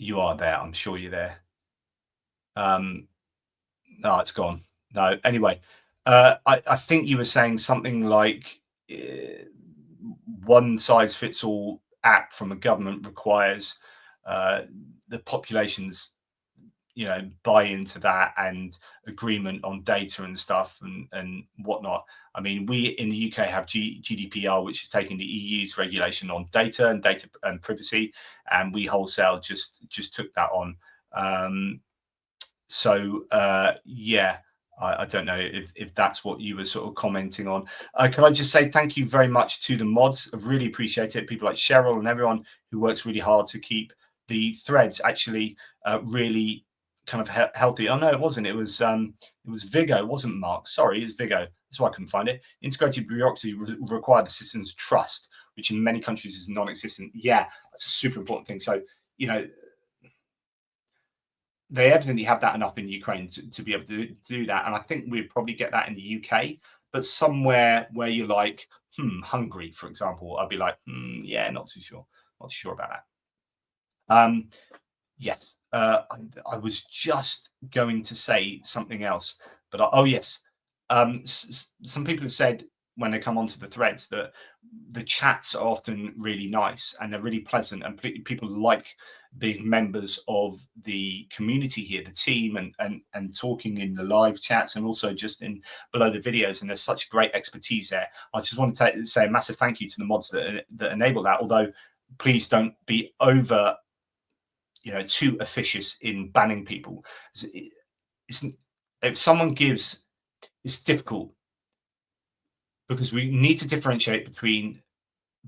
You are there. I'm sure you're there. No, it's gone. No. Anyway, I think you were saying something like one size fits all app from a government requires the population's buy into that and agreement on data and stuff and whatnot. I mean, we in the UK have GDPR, which is taking the EU's regulation on data and privacy, and we wholesale just took that on. Yeah, I don't know if that's what you were sort of commenting on. Can I just say thank you very much to the mods? I really appreciate it. People like Cheryl and everyone who works really hard to keep the threads actually really kind of healthy. Oh no, it wasn't. It was Vigo. It wasn't Mark. Sorry, it's Vigo. That's why I couldn't find it. Integrated bureaucracy require the citizens' trust, which in many countries is non-existent. Yeah, that's a super important thing. So they evidently have that enough in Ukraine to be able to do that. And I think we'd probably get that in the UK, but somewhere where you're like, Hungary, for example, I'd be like, yeah, not too sure about that. Yes, I was just going to say something else, but oh yes, some people have said when they come onto the threads that the chats are often really nice and they're really pleasant, and people like being members of the community here, the team, and talking in the live chats and also just in below the videos. And there's such great expertise there. I just want to say a massive thank you to the mods that enable that. Although, please don't be over, too officious in banning people. If someone gives, it's difficult because we need to differentiate between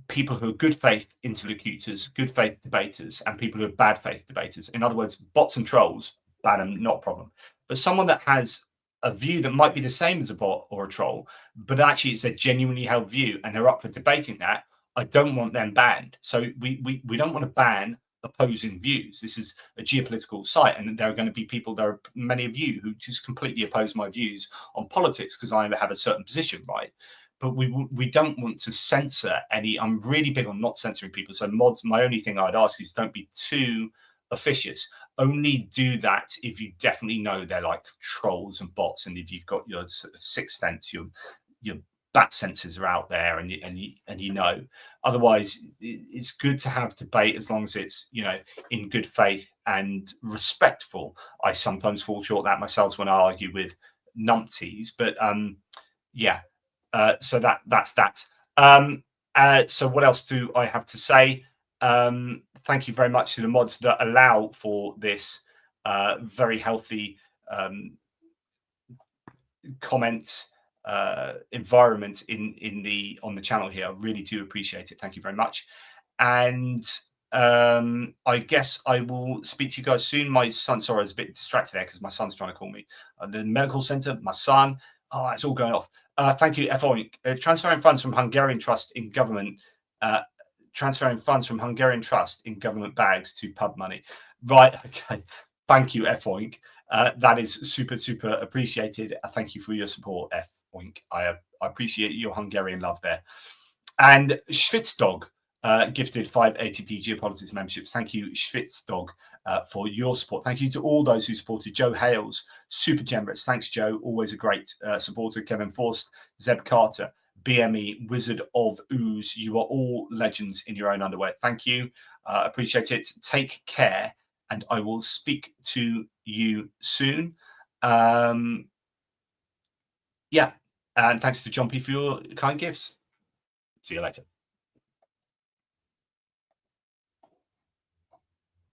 people who are good faith interlocutors, good faith debaters, and people who are bad faith debaters. In other words, bots and trolls, ban them, not a problem. But someone that has a view that might be the same as a bot or a troll, but actually it's a genuinely held view and they're up for debating that, I don't want them banned. So we don't want to ban opposing views. This is a geopolitical site, and there are going to be people, there are many of you who just completely oppose my views on politics because I have a certain position, right? But we don't want to censor any. I'm really big on not censoring people. So mods, my only thing I'd ask is don't be too officious. Only do that if you definitely know they're like trolls and bots, and if you've got your sixth sense, your bat senses are out there, and you know. Otherwise, it's good to have debate as long as it's in good faith and respectful. I sometimes fall short of that myself when I argue with numpties, but yeah. So that's that. So what else do I have to say? Thank you very much to the mods that allow for this very healthy comments environment on the channel here. I really do appreciate it. Thank you very much. And I guess I will speak to you guys soon. My son, sorry, I was a bit distracted there because my son's trying to call me. The medical center, my son. Oh, it's all going off. Thank you, FOINC. Transferring funds from Hungarian trust in government. Transferring funds from Hungarian trust in government bags to pub money. Right. Okay. Thank you, FOINC. That is super, super appreciated. Thank you for your support, FOINC. I appreciate your Hungarian love there. And Schwitzdog gifted 5 ATP Geopolitics memberships. Thank you, Schwitzdog, for your support. Thank you to all those who supported. Joe Hales, super generous. Thanks, Joe. Always a great supporter. Kevin Forst, Zeb Carter, BME, Wizard of Ooze. You are all legends in your own underwear. Thank you. Appreciate it. Take care. And I will speak to you soon. Yeah. And thanks to John P for your kind gifts. See you later.